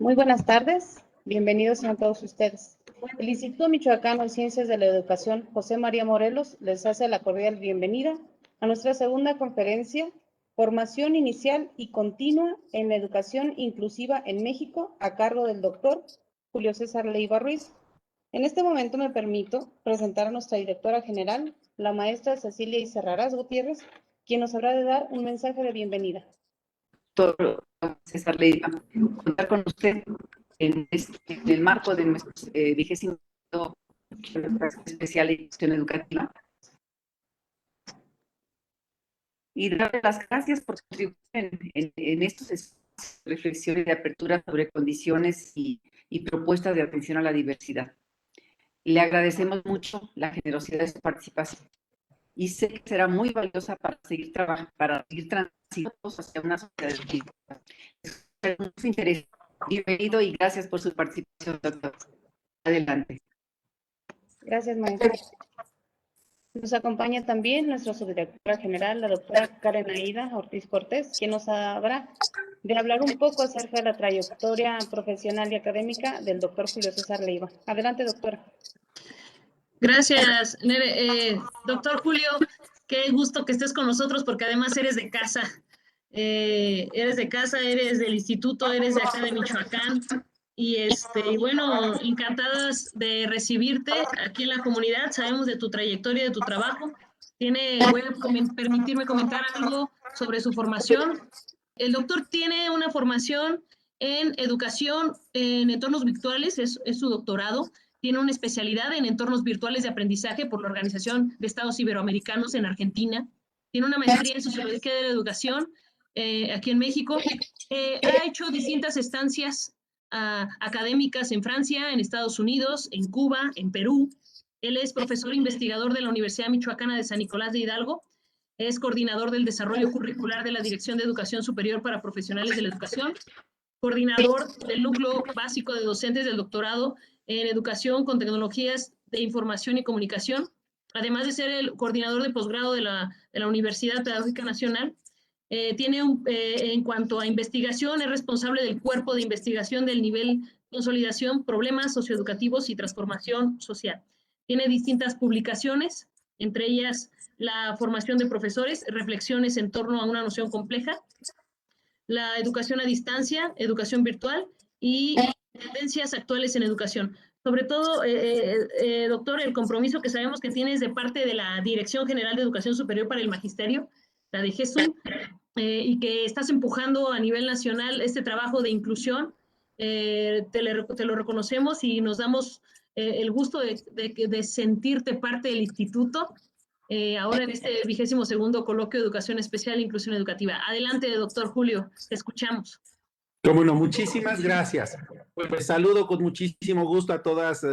Muy buenas tardes, bienvenidos a todos ustedes. El Instituto Michoacano de Ciencias de la Educación José María Morelos les hace la cordial bienvenida a nuestra segunda conferencia, Formación Inicial y Continua en la Educación Inclusiva en México, a cargo del doctor Julio César Leiva Ruiz. En este momento me permito presentar a nuestra directora general, la maestra Cecilia Iserrarás Gutiérrez, quien nos habrá de dar un mensaje de bienvenida. Doctor César Leiva, contar con usted en el marco de nuestro 20º especial de gestión educativa y darle las gracias por contribuir en estos espacios de reflexión y de apertura sobre condiciones y propuestas de atención a la diversidad. Le agradecemos mucho la generosidad de su participación y sé que será muy valiosa para seguir transitando hacia una sociedad equitativa. Es mucho interés. Bienvenido y gracias por su participación, doctor. Adelante. Gracias, maestra. Nos acompaña también nuestra subdirectora general, la doctora Karen Aida Ortiz Cortés, quien nos habrá de hablar un poco acerca de la trayectoria profesional y académica del doctor Julio César Leiva. Adelante, doctora. Gracias, Nere. Doctor Julio, qué gusto que estés con nosotros porque además eres de casa. Eres del instituto, eres de acá de Michoacán. Y bueno, encantadas de recibirte aquí en la comunidad. Sabemos de tu trayectoria, de tu trabajo. Voy a permitirme comentar algo sobre su formación. El doctor tiene una formación en educación en entornos virtuales, es su doctorado. Tiene una especialidad en entornos virtuales de aprendizaje por la Organización de Estados Iberoamericanos en Argentina. Tiene una maestría en Sociología de la Educación aquí en México. Ha hecho distintas estancias académicas en Francia, en Estados Unidos, en Cuba, en Perú. Él es profesor investigador de la Universidad Michoacana de San Nicolás de Hidalgo. Es coordinador del desarrollo curricular de la Dirección de Educación Superior para Profesionales de la Educación, coordinador del núcleo básico de docentes del doctorado en educación con tecnologías de información y comunicación, además de ser el coordinador de posgrado de la Universidad Pedagógica Nacional. En cuanto a investigación, es responsable del cuerpo de investigación del nivel consolidación, problemas socioeducativos y transformación social. Tiene distintas publicaciones, entre ellas la formación de profesores, reflexiones en torno a una noción compleja, la educación a distancia, educación virtual y tendencias actuales en educación. Sobre todo, doctor, el compromiso que sabemos que tienes de parte de la Dirección General de Educación Superior para el Magisterio, la de GESUM, y que estás empujando a nivel nacional este trabajo de inclusión. Te lo reconocemos y nos damos el gusto de sentirte parte del instituto. Ahora en este 22º coloquio de Educación Especial e Inclusión Educativa. Adelante, doctor Julio, te escuchamos. Cómo no, muchísimas gracias. Pues saludo con muchísimo gusto a todas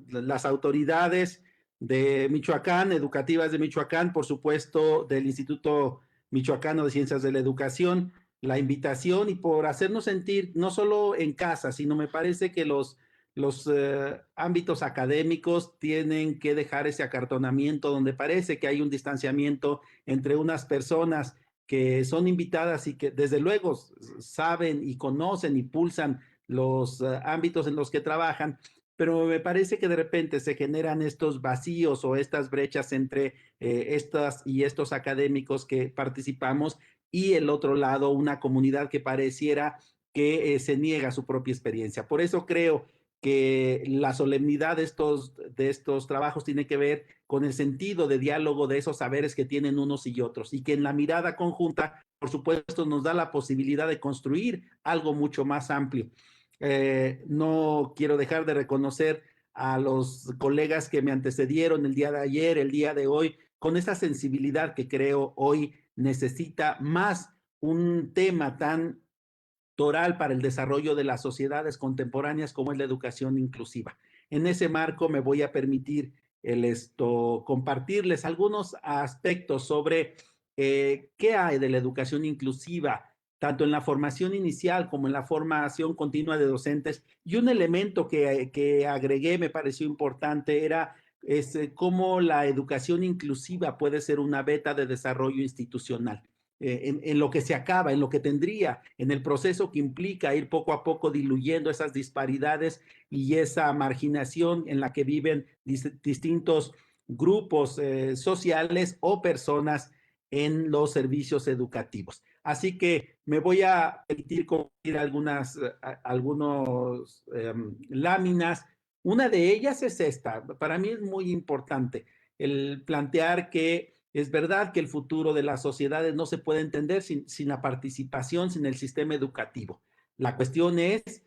las autoridades de Michoacán, educativas de Michoacán, por supuesto del Instituto Michoacano de Ciencias de la Educación, la invitación y por hacernos sentir no solo en casa, sino me parece que los ámbitos académicos tienen que dejar ese acartonamiento donde parece que hay un distanciamiento entre unas personas que son invitadas y que desde luego saben y conocen y pulsan los ámbitos en los que trabajan, pero me parece que de repente se generan estos vacíos o estas brechas entre estas y estos académicos que participamos y el otro lado, una comunidad que pareciera que se niega a su propia experiencia. Por eso creo que la solemnidad de estos trabajos tiene que ver con el sentido de diálogo de esos saberes que tienen unos y otros, y que en la mirada conjunta, por supuesto, nos da la posibilidad de construir algo mucho más amplio. No quiero dejar de reconocer a los colegas que me antecedieron el día de ayer, el día de hoy, con esa sensibilidad que creo hoy necesita más un tema tan para el desarrollo de las sociedades contemporáneas como es la educación inclusiva. En ese marco me voy a permitir compartirles algunos aspectos sobre qué hay de la educación inclusiva, tanto en la formación inicial como en la formación continua de docentes. Y un elemento que agregué me pareció importante era cómo la educación inclusiva puede ser una beta de desarrollo institucional. en lo que se acaba, en lo que tendría, en el proceso que implica ir poco a poco diluyendo esas disparidades y esa marginación en la que viven distintos grupos sociales o personas en los servicios educativos. Así que me voy a permitir compartir algunos láminas. Una de ellas es esta. Para mí es muy importante el plantear que es verdad que el futuro de las sociedades no se puede entender sin la participación, sin el sistema educativo. La cuestión es,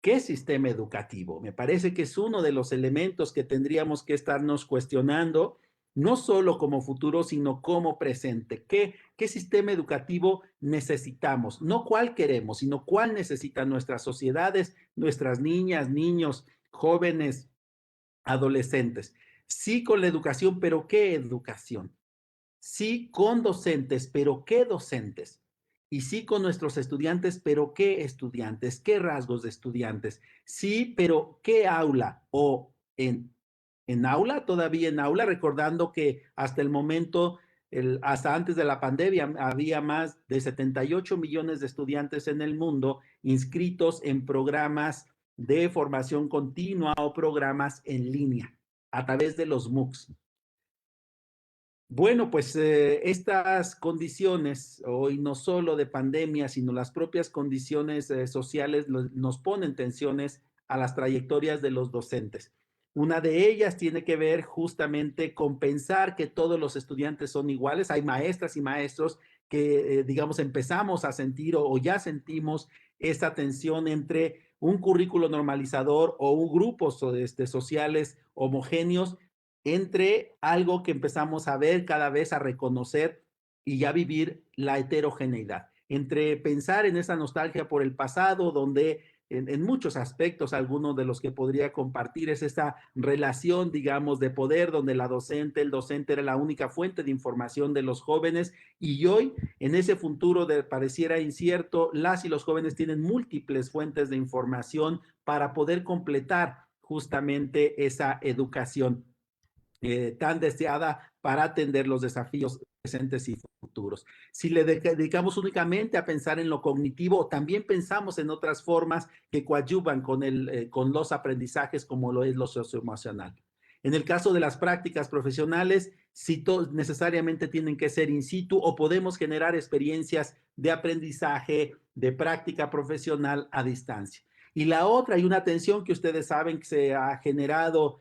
¿qué sistema educativo? Me parece que es uno de los elementos que tendríamos que estarnos cuestionando, no solo como futuro, sino como presente. ¿Qué sistema educativo necesitamos? No cuál queremos, sino cuál necesitan nuestras sociedades, nuestras niñas, niños, jóvenes, adolescentes. Sí con la educación, pero ¿qué educación? Sí con docentes, pero ¿qué docentes? Y sí con nuestros estudiantes, pero ¿qué estudiantes? ¿Qué rasgos de estudiantes? Sí, pero ¿qué aula? O en aula, todavía en aula, recordando que hasta el momento, hasta antes de la pandemia, había más de 78 millones de estudiantes en el mundo inscritos en programas de formación continua o programas en línea a través de los MOOCs. Bueno, pues estas condiciones, hoy no solo de pandemia, sino las propias condiciones sociales nos ponen tensiones a las trayectorias de los docentes. Una de ellas tiene que ver justamente con pensar que todos los estudiantes son iguales. Hay maestras y maestros que, digamos, empezamos a sentir o ya sentimos esta tensión entre un currículo normalizador o un grupo sociales homogéneos entre algo que empezamos a ver cada vez, a reconocer y ya vivir la heterogeneidad, entre pensar en esa nostalgia por el pasado, donde en muchos aspectos, algunos de los que podría compartir es esta relación, digamos, de poder, donde el docente era la única fuente de información de los jóvenes, y hoy, en ese futuro pareciera incierto, las y los jóvenes tienen múltiples fuentes de información para poder completar justamente esa educación tan deseada para atender los desafíos presentes y futuros. Si le dedicamos únicamente a pensar en lo cognitivo, también pensamos en otras formas que coadyuvan con los aprendizajes, como lo es lo socioemocional. En el caso de las prácticas profesionales, si necesariamente tienen que ser in situ o podemos generar experiencias de aprendizaje, de práctica profesional a distancia. Y la otra, hay una tensión que ustedes saben que se ha generado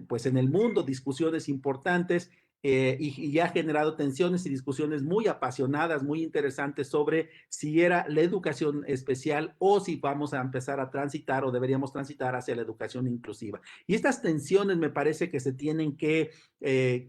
pues en el mundo, discusiones importantes y ha generado tensiones y discusiones muy apasionadas, muy interesantes sobre si era la educación especial o si vamos a empezar a transitar o deberíamos transitar hacia la educación inclusiva. Y estas tensiones me parece que se tienen que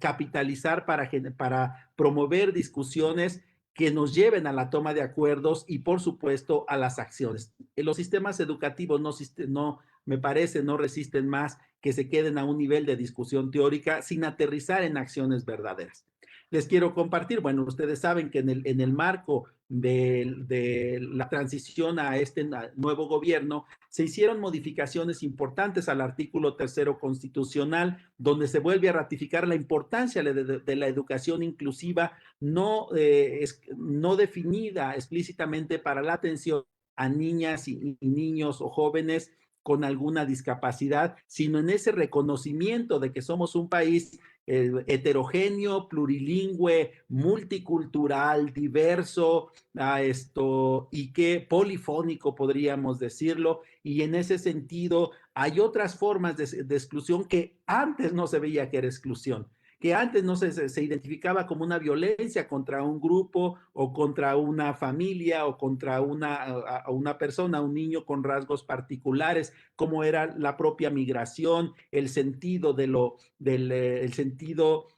capitalizar para promover discusiones que nos lleven a la toma de acuerdos y, por supuesto, a las acciones. Los sistemas educativos no me parece, no resisten más que se queden a un nivel de discusión teórica sin aterrizar en acciones verdaderas. Les quiero compartir, bueno, ustedes saben que en el marco de la transición a este nuevo gobierno, se hicieron modificaciones importantes al artículo 3º constitucional, donde se vuelve a ratificar la importancia de la educación inclusiva no definida explícitamente para la atención a niñas y niños o jóvenes con alguna discapacidad, sino en ese reconocimiento de que somos un país heterogéneo, plurilingüe, multicultural, diverso, y que polifónico podríamos decirlo, y en ese sentido hay otras formas de exclusión que antes no se veía que era exclusión, que antes no se identificaba como una violencia contra un grupo o contra una familia o contra una persona, un niño con rasgos particulares, como era la propia migración, el sentido el sentido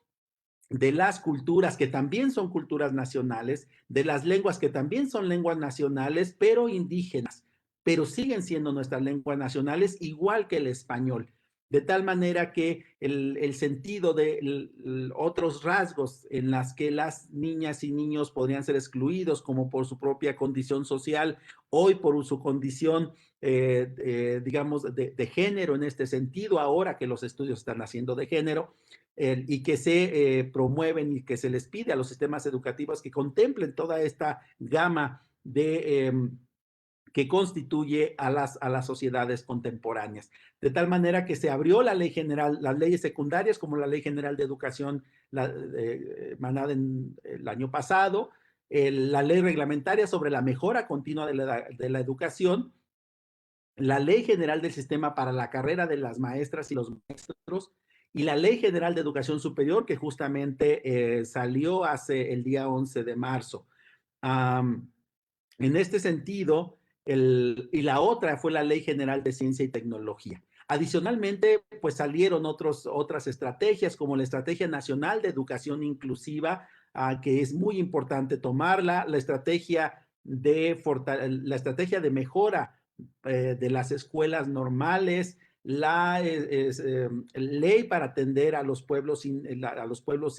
de las culturas que también son culturas nacionales, de las lenguas que también son lenguas nacionales, pero indígenas, pero siguen siendo nuestras lenguas nacionales, igual que el español. de tal manera que el sentido de otros rasgos en las que las niñas y niños podrían ser excluidos, como por su propia condición social, hoy por su condición, digamos, de género en este sentido, ahora que los estudios están haciendo de género, y que se promueven y que se les pide a los sistemas educativos que contemplen toda esta gama de que constituye a las sociedades contemporáneas. De tal manera que se abrió la ley general, las leyes secundarias como la Ley General de Educación emanada en el año pasado, la ley reglamentaria sobre la mejora continua de la educación, la Ley General del Sistema para la Carrera de las Maestras y los Maestros, y la Ley General de Educación Superior, que justamente salió hace el día 11 de marzo. En este sentido, y la otra fue la Ley General de Ciencia y Tecnología. Adicionalmente, pues salieron otras estrategias, como la Estrategia Nacional de Educación Inclusiva, que es muy importante tomarla, la estrategia de mejora de las escuelas normales, la ley para atender a los pueblos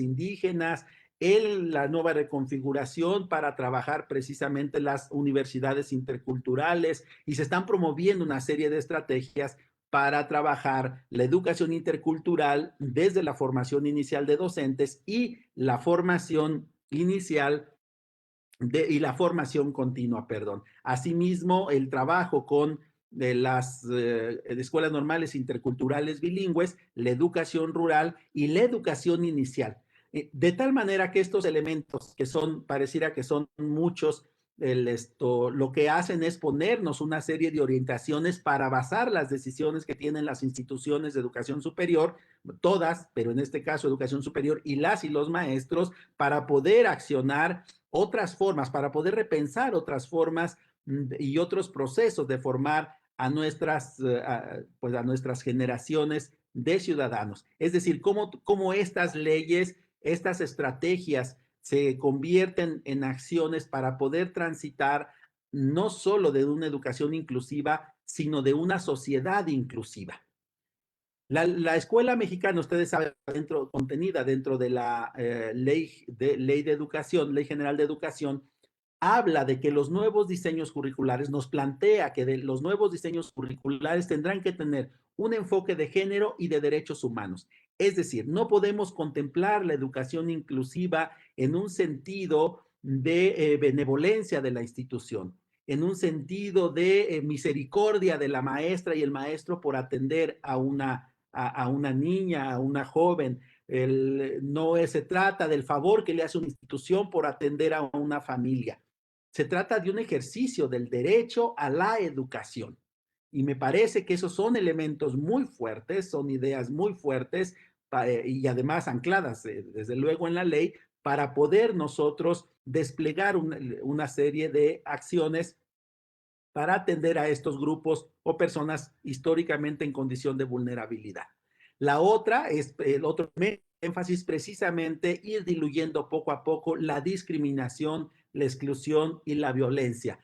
indígenas, la nueva reconfiguración para trabajar precisamente las universidades interculturales, y se están promoviendo una serie de estrategias para trabajar la educación intercultural desde la formación inicial de docentes y la formación inicial y la formación continua, perdón. Asimismo, el trabajo con las escuelas normales interculturales bilingües, la educación rural y la educación inicial. De tal manera que estos elementos, que pareciera que son muchos, lo que hacen es ponernos una serie de orientaciones para basar las decisiones que tienen las instituciones de educación superior, todas, pero en este caso educación superior, y los maestros, para poder accionar otras formas, para poder repensar otras formas y otros procesos de formar a nuestras generaciones de ciudadanos. Es decir, cómo estas leyes, estas estrategias se convierten en acciones para poder transitar no solo de una educación inclusiva, sino de una sociedad inclusiva. La escuela mexicana, ustedes saben, contenida dentro de la ley de educación, Ley General de Educación, habla de que los nuevos diseños curriculares, nos plantea que los nuevos diseños curriculares tendrán que tener un enfoque de género y de derechos humanos. Es decir, no podemos contemplar la educación inclusiva en un sentido de benevolencia de la institución, en un sentido de misericordia de la maestra y el maestro por atender a una niña, a una joven. No se trata del favor que le hace una institución por atender a una familia. Se trata de un ejercicio del derecho a la educación. Y me parece que esos son elementos muy fuertes, son ideas muy fuertes y además ancladas, desde luego, en la ley, para poder nosotros desplegar una serie de acciones para atender a estos grupos o personas históricamente en condición de vulnerabilidad. La otra es, el otro énfasis, precisamente ir diluyendo poco a poco la discriminación, la exclusión y la violencia.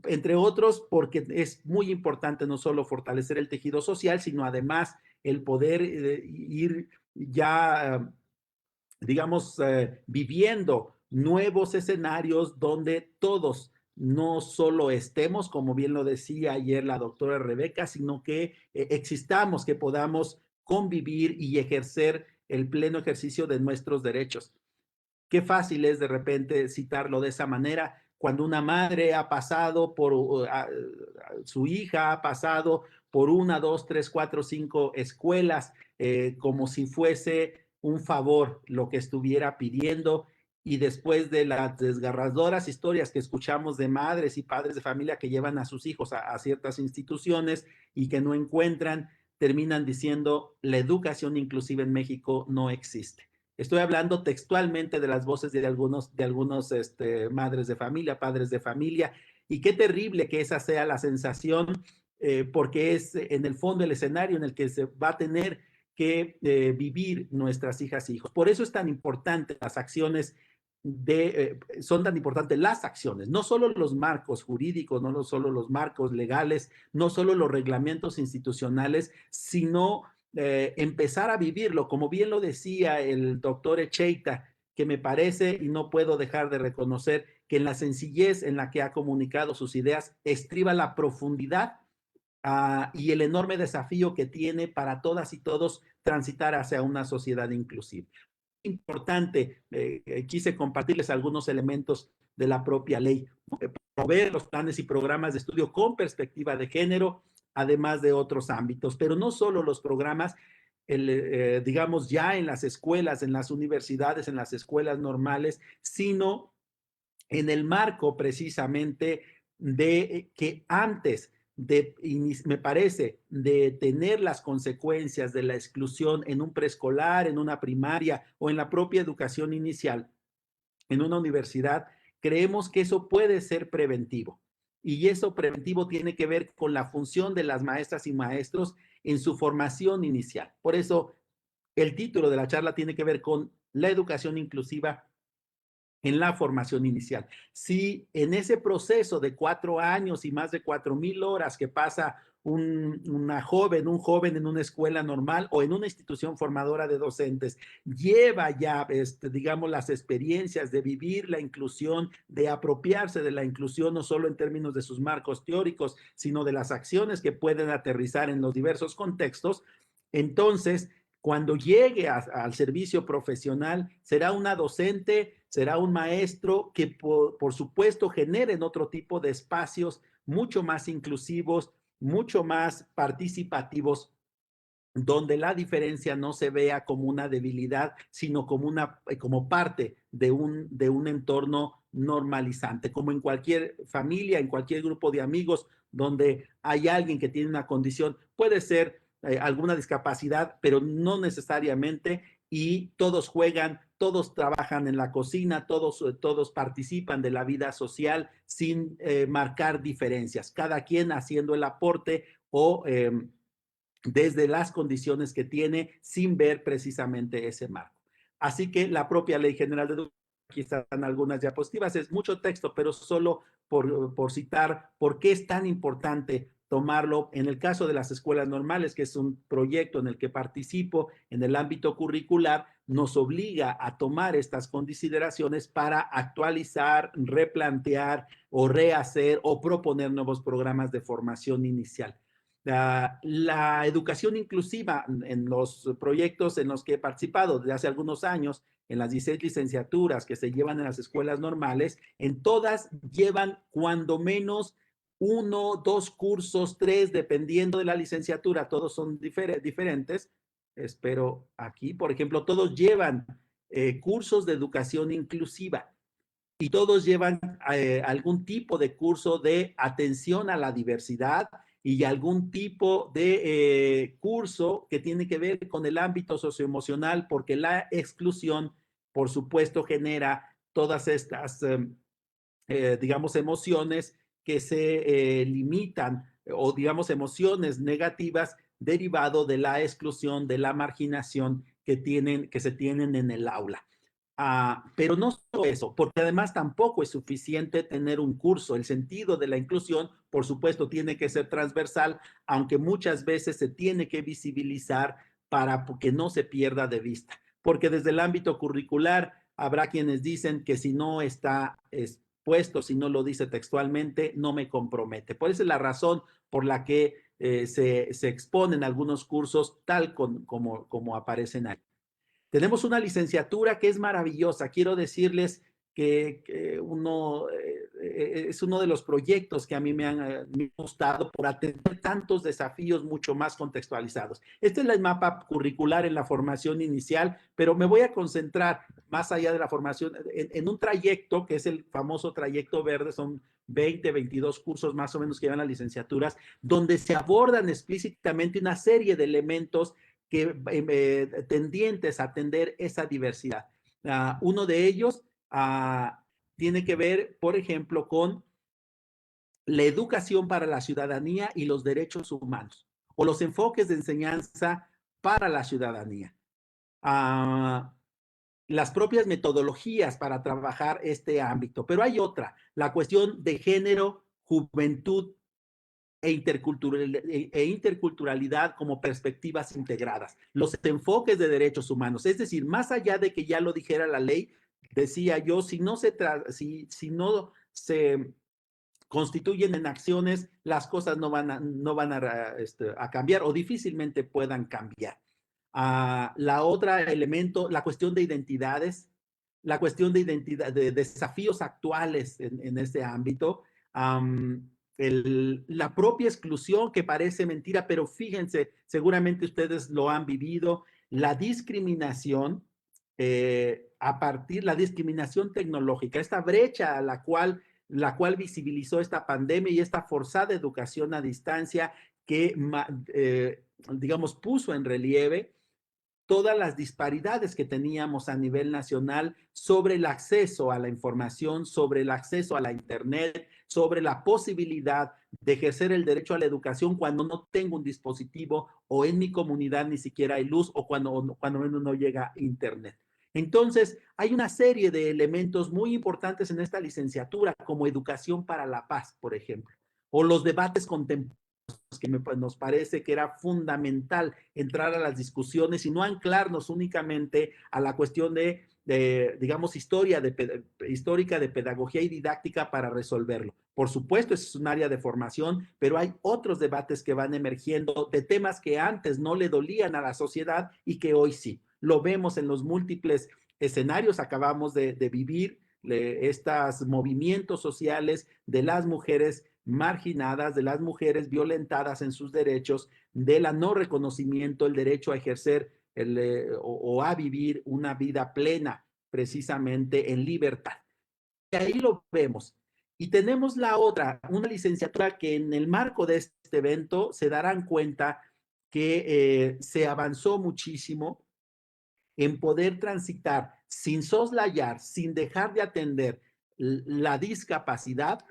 Entre otros, porque es muy importante no solo fortalecer el tejido social, sino además el poder ir ya, digamos, viviendo nuevos escenarios donde todos no solo estemos, como bien lo decía ayer la doctora Rebeca, sino que existamos, que podamos convivir y ejercer el pleno ejercicio de nuestros derechos. Qué fácil es de repente citarlo de esa manera, cuando una madre ha pasado su hija ha pasado por 1, 2, 3, 4, 5 escuelas, como si fuese un favor lo que estuviera pidiendo, y después de las desgarradoras historias que escuchamos de madres y padres de familia que llevan a sus hijos a ciertas instituciones y que no encuentran, terminan diciendo: la educación inclusiva en México no existe. Estoy hablando textualmente de las voces de algunos madres de familia, padres de familia, y qué terrible que esa sea la sensación, porque es en el fondo el escenario en el que se va a tener que vivir nuestras hijas e hijos. Por eso es tan importante las acciones son tan importantes las acciones, no solo los marcos jurídicos, no solo los marcos legales, no solo los reglamentos institucionales, sino empezar a vivirlo, como bien lo decía el doctor Echeita, que me parece y no puedo dejar de reconocer que en la sencillez en la que ha comunicado sus ideas estriba la profundidad y el enorme desafío que tiene para todas y todos transitar hacia una sociedad inclusiva. Importante, quise compartirles algunos elementos de la propia ley, promover los planes y programas de estudio con perspectiva de género, además de otros ámbitos, pero no solo los programas, digamos, ya en las escuelas, en las universidades, en las escuelas normales, sino en el marco precisamente de que antes de, me parece, de tener las consecuencias de la exclusión en un preescolar, en una primaria o en la propia educación inicial, en una universidad, creemos que eso puede ser preventivo. Y eso preventivo tiene que ver con la función de las maestras y maestros en su formación inicial. Por eso, el título de la charla tiene que ver con la educación inclusiva en la formación inicial. Si en ese proceso de 4 años y más de 4,000 horas que pasa un joven en una escuela normal o en una institución formadora de docentes, lleva ya, digamos, las experiencias de vivir la inclusión, de apropiarse de la inclusión, no solo en términos de sus marcos teóricos, sino de las acciones que pueden aterrizar en los diversos contextos, entonces cuando llegue al servicio profesional, será una docente, será un maestro que por supuesto generen otro tipo de espacios mucho más inclusivos, mucho más participativos, donde la diferencia no se vea como una debilidad, sino como parte de un entorno normalizante, como en cualquier familia, en cualquier grupo de amigos, donde hay alguien que tiene una condición, puede ser alguna discapacidad, pero no necesariamente, y todos juegan, todos trabajan en la cocina, todos participan de la vida social sin marcar diferencias, cada quien haciendo el aporte o desde las condiciones que tiene sin ver precisamente ese marco. Así que la propia Ley General de Educación, aquí están algunas diapositivas, es mucho texto, pero solo por citar por qué es tan importante tomarlo en el caso de las escuelas normales, que es un proyecto en el que participo en el ámbito curricular, nos obliga a tomar estas consideraciones para actualizar, replantear o rehacer o proponer nuevos programas de formación inicial. La educación inclusiva en los proyectos en los que he participado desde hace algunos años, en las 16 licenciaturas que se llevan en las escuelas normales, en todas llevan cuando menos 1, 2 cursos, 3, dependiendo de la licenciatura, todos son diferentes. Espero aquí, por ejemplo, todos llevan cursos de educación inclusiva y todos llevan algún tipo de curso de atención a la diversidad y algún tipo de curso que tiene que ver con el ámbito socioemocional, porque la exclusión, por supuesto, genera todas estas, digamos, emociones que se limitan o, digamos, emociones negativas derivado de la exclusión, de la marginación que se tienen en el aula. Pero no solo eso, porque además tampoco es suficiente tener un curso. El sentido de la inclusión, por supuesto, tiene que ser transversal, aunque muchas veces se tiene que visibilizar para que no se pierda de vista. Porque desde el ámbito curricular habrá quienes dicen que si no está expuesto, si no lo dice textualmente, no me compromete. Por esa es la razón por la que se exponen algunos cursos tal como aparecen ahí. Tenemos una licenciatura que es maravillosa. Quiero decirles que es uno de los proyectos que a mí me han gustado por atender tantos desafíos mucho más contextualizados. Este es el mapa curricular en la formación inicial, pero me voy a concentrar más allá de la formación en un trayecto que es el famoso trayecto verde. Son 20, 22 cursos más o menos que llevan las licenciaturas, donde se abordan explícitamente una serie de elementos tendientes a atender esa diversidad. Uno de ellos tiene que ver, por ejemplo, con la educación para la ciudadanía y los derechos humanos, o los enfoques de enseñanza para la ciudadanía. Las propias metodologías para trabajar este ámbito, pero hay otra, la cuestión de género, juventud e interculturalidad como perspectivas integradas. Los enfoques de derechos humanos, es decir, más allá de que ya lo dijera la ley, decía yo, si no se constituyen en acciones, las cosas no van a cambiar o difícilmente puedan cambiar. La otra elemento, la cuestión de identidades, la cuestión de identidad, de desafíos actuales en este ámbito, la propia exclusión que parece mentira, pero fíjense, seguramente ustedes lo han vivido, la discriminación la discriminación tecnológica, esta brecha a la cual visibilizó esta pandemia y esta forzada educación a distancia que, digamos, puso en relieve todas las disparidades que teníamos a nivel nacional sobre el acceso a la información, sobre el acceso a la Internet, sobre la posibilidad de ejercer el derecho a la educación cuando no tengo un dispositivo o en mi comunidad ni siquiera hay luz o cuando no llega Internet. Entonces, hay una serie de elementos muy importantes en esta licenciatura, como educación para la paz, por ejemplo, o los debates contemporáneos, que nos parece que era fundamental entrar a las discusiones y no anclarnos únicamente a la cuestión digamos, histórica de pedagogía y didáctica para resolverlo. Por supuesto, es un área de formación, pero hay otros debates que van emergiendo de temas que antes no le dolían a la sociedad y que hoy sí. Lo vemos en los múltiples escenarios, acabamos de vivir estos movimientos sociales de las mujeres marginadas, de las mujeres violentadas en sus derechos, de la no reconocimiento, el derecho a ejercer o a vivir una vida plena, precisamente en libertad. Y ahí lo vemos. Y tenemos la otra, una licenciatura que en el marco de este evento se darán cuenta que se avanzó muchísimo en poder transitar sin soslayar, sin dejar de atender la discapacidad,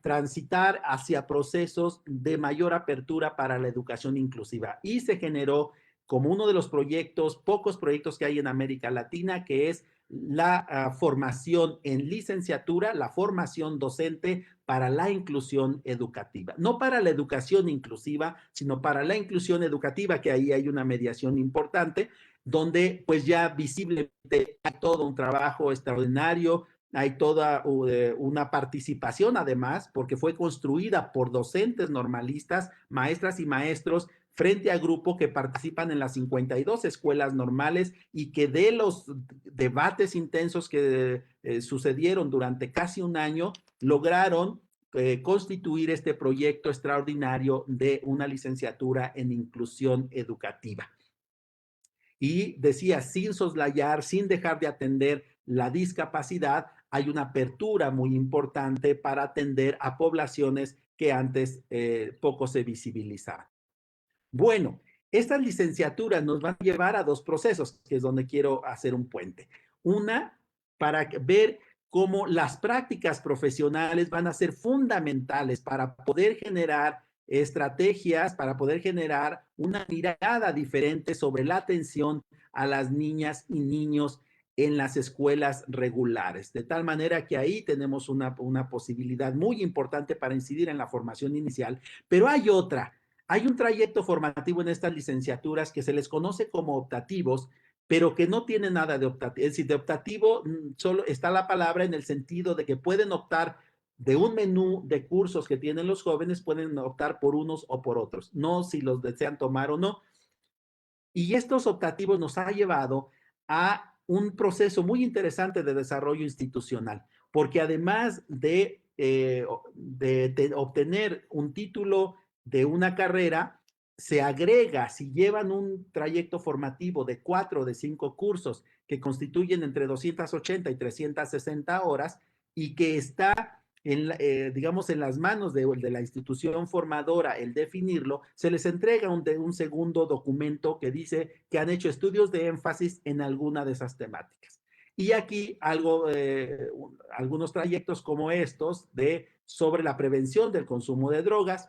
transitar hacia procesos de mayor apertura para la educación inclusiva. Y se generó como uno de los proyectos, pocos proyectos que hay en América Latina, que es la formación en licenciatura, la formación docente para la inclusión educativa. No para la educación inclusiva, sino para la inclusión educativa, que ahí hay una mediación importante, donde pues ya visiblemente hay todo un trabajo extraordinario, hay toda una participación además, porque fue construida por docentes normalistas, maestras y maestros, frente a grupo que participan en las 52 escuelas normales y que de los debates intensos que sucedieron durante casi un año, lograron constituir este proyecto extraordinario de una licenciatura en inclusión educativa. Y decía, sin soslayar, sin dejar de atender la discapacidad, hay una apertura muy importante para atender a poblaciones que antes poco se visibilizaban. Bueno, estas licenciaturas nos van a llevar a dos procesos, que es donde quiero hacer un puente. Una, para ver cómo las prácticas profesionales van a ser fundamentales para poder generar estrategias, para poder generar una mirada diferente sobre la atención a las niñas y niños en las escuelas regulares. De tal manera que ahí tenemos una posibilidad muy importante para incidir en la formación inicial, pero hay otra. Hay un trayecto formativo en estas licenciaturas que se les conoce como optativos, pero que no tiene nada de optativo. Es decir, de optativo solo está la palabra en el sentido de que pueden optar de un menú de cursos que tienen los jóvenes, pueden optar por unos o por otros, no si los desean tomar o no. Y estos optativos nos ha llevado a un proceso muy interesante de desarrollo institucional, porque además de obtener un título de una carrera, se agrega, si llevan un trayecto formativo de 4 o de 5 cursos que constituyen entre 280 y 360 horas y que está digamos, en las manos de la institución formadora el definirlo, se les entrega un segundo documento que dice que han hecho estudios de énfasis en alguna de esas temáticas. Y aquí algunos trayectos como estos sobre la prevención del consumo de drogas,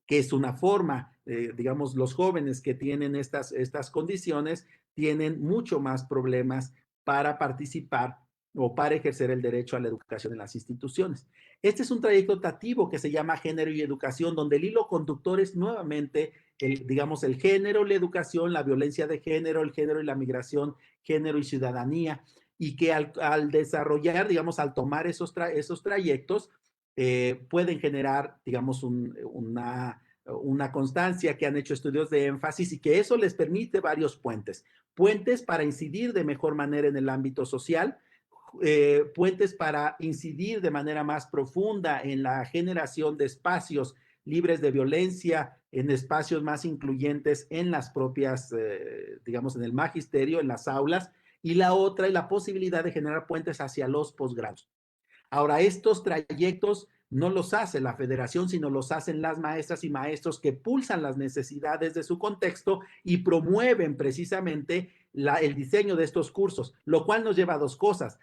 que es una forma, digamos, los jóvenes que tienen estas condiciones tienen mucho más problemas para participar o para ejercer el derecho a la educación en las instituciones. Este es un trayecto optativo que se llama Género y Educación, donde el hilo conductor es nuevamente, digamos, el género, la educación, la violencia de género, el género y la migración, género y ciudadanía, y que al desarrollar, digamos, al tomar esos trayectos, pueden generar, digamos, una constancia, que han hecho estudios de énfasis y que eso les permite varios puentes. Puentes para incidir de mejor manera en el ámbito social, puentes para incidir de manera más profunda en la generación de espacios libres de violencia, en espacios más incluyentes en las propias, digamos, en el magisterio, en las aulas, y la otra es la posibilidad de generar puentes hacia los posgrados. Ahora, estos trayectos no los hace la federación, sino los hacen las maestras y maestros que pulsan las necesidades de su contexto y promueven precisamente el diseño de estos cursos, lo cual nos lleva a dos cosas: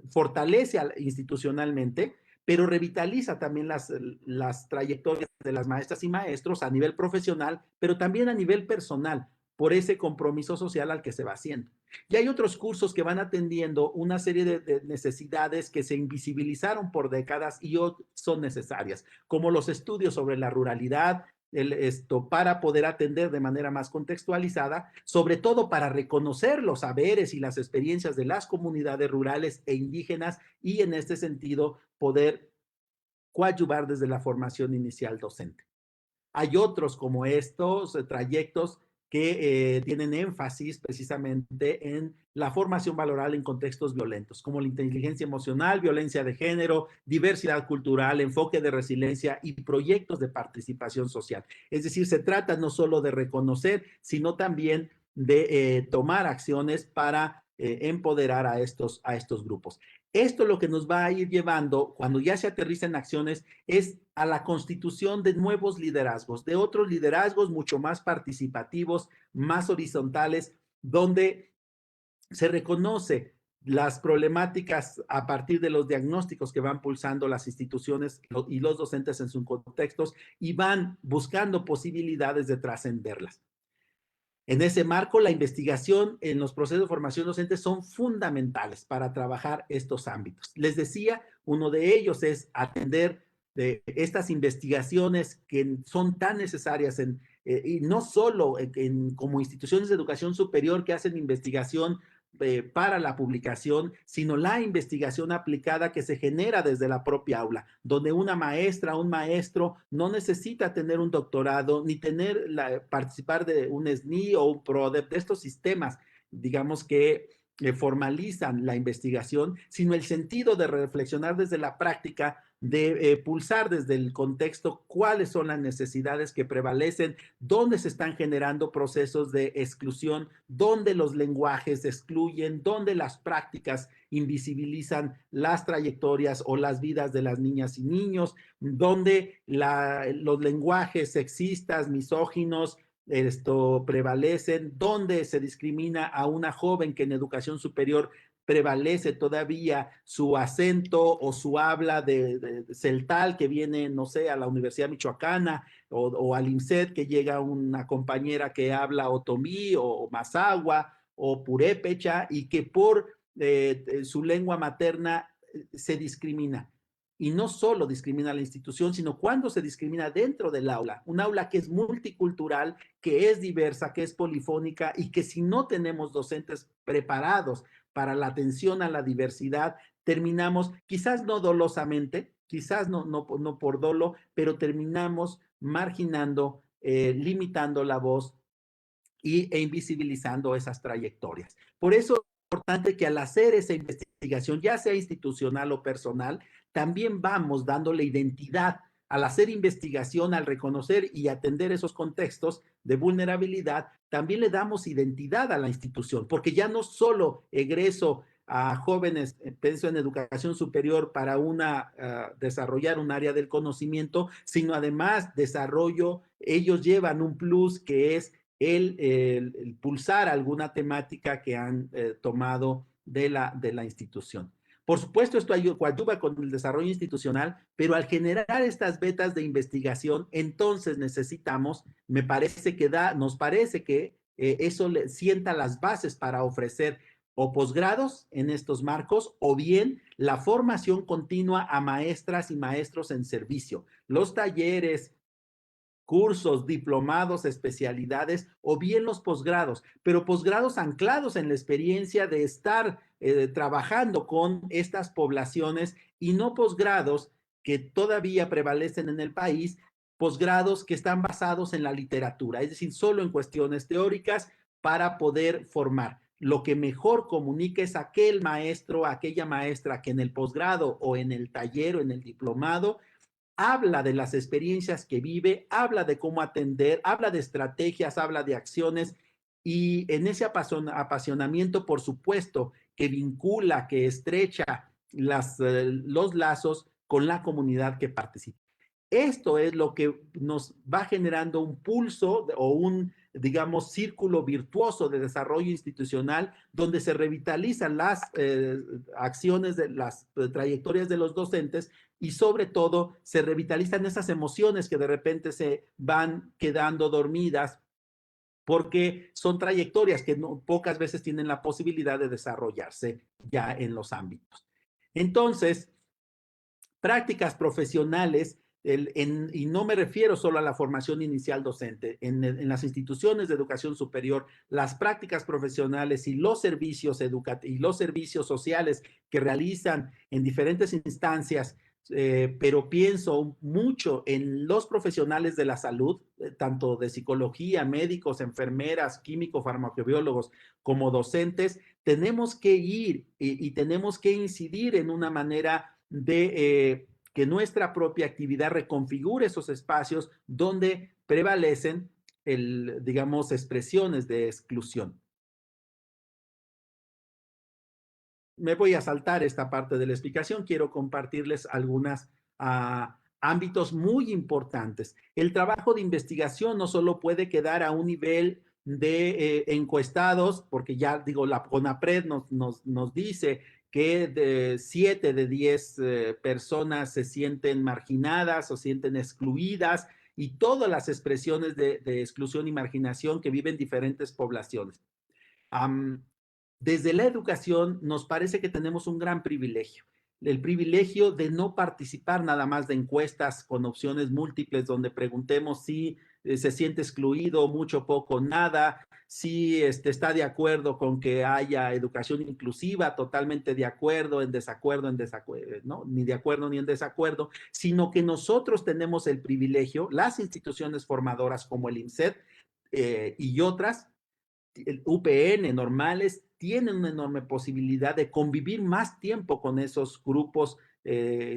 fortalece institucionalmente, pero revitaliza también las trayectorias de las maestras y maestros a nivel profesional, pero también a nivel personal, por ese compromiso social al que se va haciendo. Y hay otros cursos que van atendiendo una serie de necesidades que se invisibilizaron por décadas y hoy son necesarias, como los estudios sobre la ruralidad, para poder atender de manera más contextualizada, sobre todo para reconocer los saberes y las experiencias de las comunidades rurales e indígenas, y en este sentido poder coadyuvar desde la formación inicial docente. Hay otros como estos trayectos que tienen énfasis precisamente en la formación valoral en contextos violentos, como la inteligencia emocional, violencia de género, diversidad cultural, enfoque de resiliencia y proyectos de participación social. Es decir, se trata no solo de reconocer, sino también de tomar acciones para empoderar a estos grupos. Esto lo que nos va a ir llevando, cuando ya se aterriza en acciones, es a la constitución de nuevos liderazgos, de otros liderazgos mucho más participativos, más horizontales, donde se reconoce las problemáticas a partir de los diagnósticos que van pulsando las instituciones y los docentes en sus contextos, y van buscando posibilidades de trascenderlas. En ese marco, la investigación en los procesos de formación docente son fundamentales para trabajar estos ámbitos. Les decía, uno de ellos es atender de estas investigaciones que son tan necesarias y no solo como instituciones de educación superior que hacen investigación para la publicación, sino la investigación aplicada que se genera desde la propia aula, donde una maestra, un maestro no necesita tener un doctorado ni participar de un SNI o un PRODEP, de estos sistemas, digamos, que formalizan la investigación, sino el sentido de reflexionar desde la práctica, de pulsar desde el contexto cuáles son las necesidades que prevalecen, dónde se están generando procesos de exclusión, dónde los lenguajes excluyen, dónde las prácticas invisibilizan las trayectorias o las vidas de las niñas y niños, dónde los lenguajes sexistas, misóginos, prevalecen, dónde se discrimina a una joven que en educación superior prevalece todavía su acento o su habla de celtal que viene, no sé, a la Universidad Michoacana o al IMCED, que llega una compañera que habla otomí o mazahua o purépecha y que por su lengua materna se discrimina. Y no solo discrimina a la institución, sino cuando se discrimina dentro del aula, un aula que es multicultural, que es diversa, que es polifónica, y que si no tenemos docentes preparados para la atención a la diversidad, terminamos, quizás no dolosamente, quizás no por dolo, pero terminamos marginando, limitando la voz e invisibilizando esas trayectorias. Por eso es importante que al hacer esa investigación, ya sea institucional o personal, también vamos dándole identidad. Al hacer investigación, al reconocer y atender esos contextos de vulnerabilidad, también le damos identidad a la institución, porque ya no solo egreso a jóvenes, pienso en educación superior para desarrollar un área del conocimiento, sino además desarrollo, ellos llevan un plus que es el pulsar alguna temática que han tomado de la institución. Por supuesto, esto coadyuva con el desarrollo institucional, pero al generar estas vetas de investigación, entonces necesitamos, nos parece que eso sienta las bases para ofrecer o posgrados en estos marcos, o bien la formación continua a maestras y maestros en servicio, los talleres, cursos, diplomados, especialidades o bien los posgrados, pero posgrados anclados en la experiencia de estar trabajando con estas poblaciones y no posgrados que todavía prevalecen en el país, posgrados que están basados en la literatura, es decir, solo en cuestiones teóricas para poder formar. Lo que mejor comunica es aquel maestro, aquella maestra que en el posgrado o en el taller o en el diplomado habla de las experiencias que vive, habla de cómo atender, habla de estrategias, habla de acciones y en ese apasionamiento, por supuesto, que vincula, que estrecha los lazos con la comunidad que participa. Esto es lo que nos va generando un pulso o un, digamos, círculo virtuoso de desarrollo institucional donde se revitalizan las acciones de las trayectorias de los docentes y sobre todo se revitalizan esas emociones que de repente se van quedando dormidas porque son trayectorias que pocas veces tienen la posibilidad de desarrollarse ya en los ámbitos. Entonces, prácticas profesionales, y no me refiero solo a la formación inicial docente, en las instituciones de educación superior, las prácticas profesionales y los servicios educativos y los servicios sociales que realizan en diferentes instancias, pero pienso mucho en los profesionales de la salud, tanto de psicología, médicos, enfermeras, químicos, farmacobiólogos, como docentes, tenemos que ir y tenemos que incidir en una manera de que nuestra propia actividad reconfigure esos espacios donde prevalecen, digamos, expresiones de exclusión. Me voy a saltar esta parte de la explicación. Quiero compartirles algunos ámbitos muy importantes. El trabajo de investigación no solo puede quedar a un nivel de encuestados, porque ya digo, la CONAPRED nos dice que de 7 de 10 personas se sienten marginadas o sienten excluidas y todas las expresiones de exclusión y marginación que viven diferentes poblaciones. Desde la educación nos parece que tenemos un gran privilegio, el privilegio de no participar nada más de encuestas con opciones múltiples donde preguntemos si se siente excluido, mucho, poco, nada, si está de acuerdo con que haya educación inclusiva, totalmente de acuerdo, en desacuerdo, ¿no? Ni de acuerdo ni en desacuerdo, sino que nosotros tenemos el privilegio, las instituciones formadoras como el INSET y otras, el UPN normales, tienen una enorme posibilidad de convivir más tiempo con esos grupos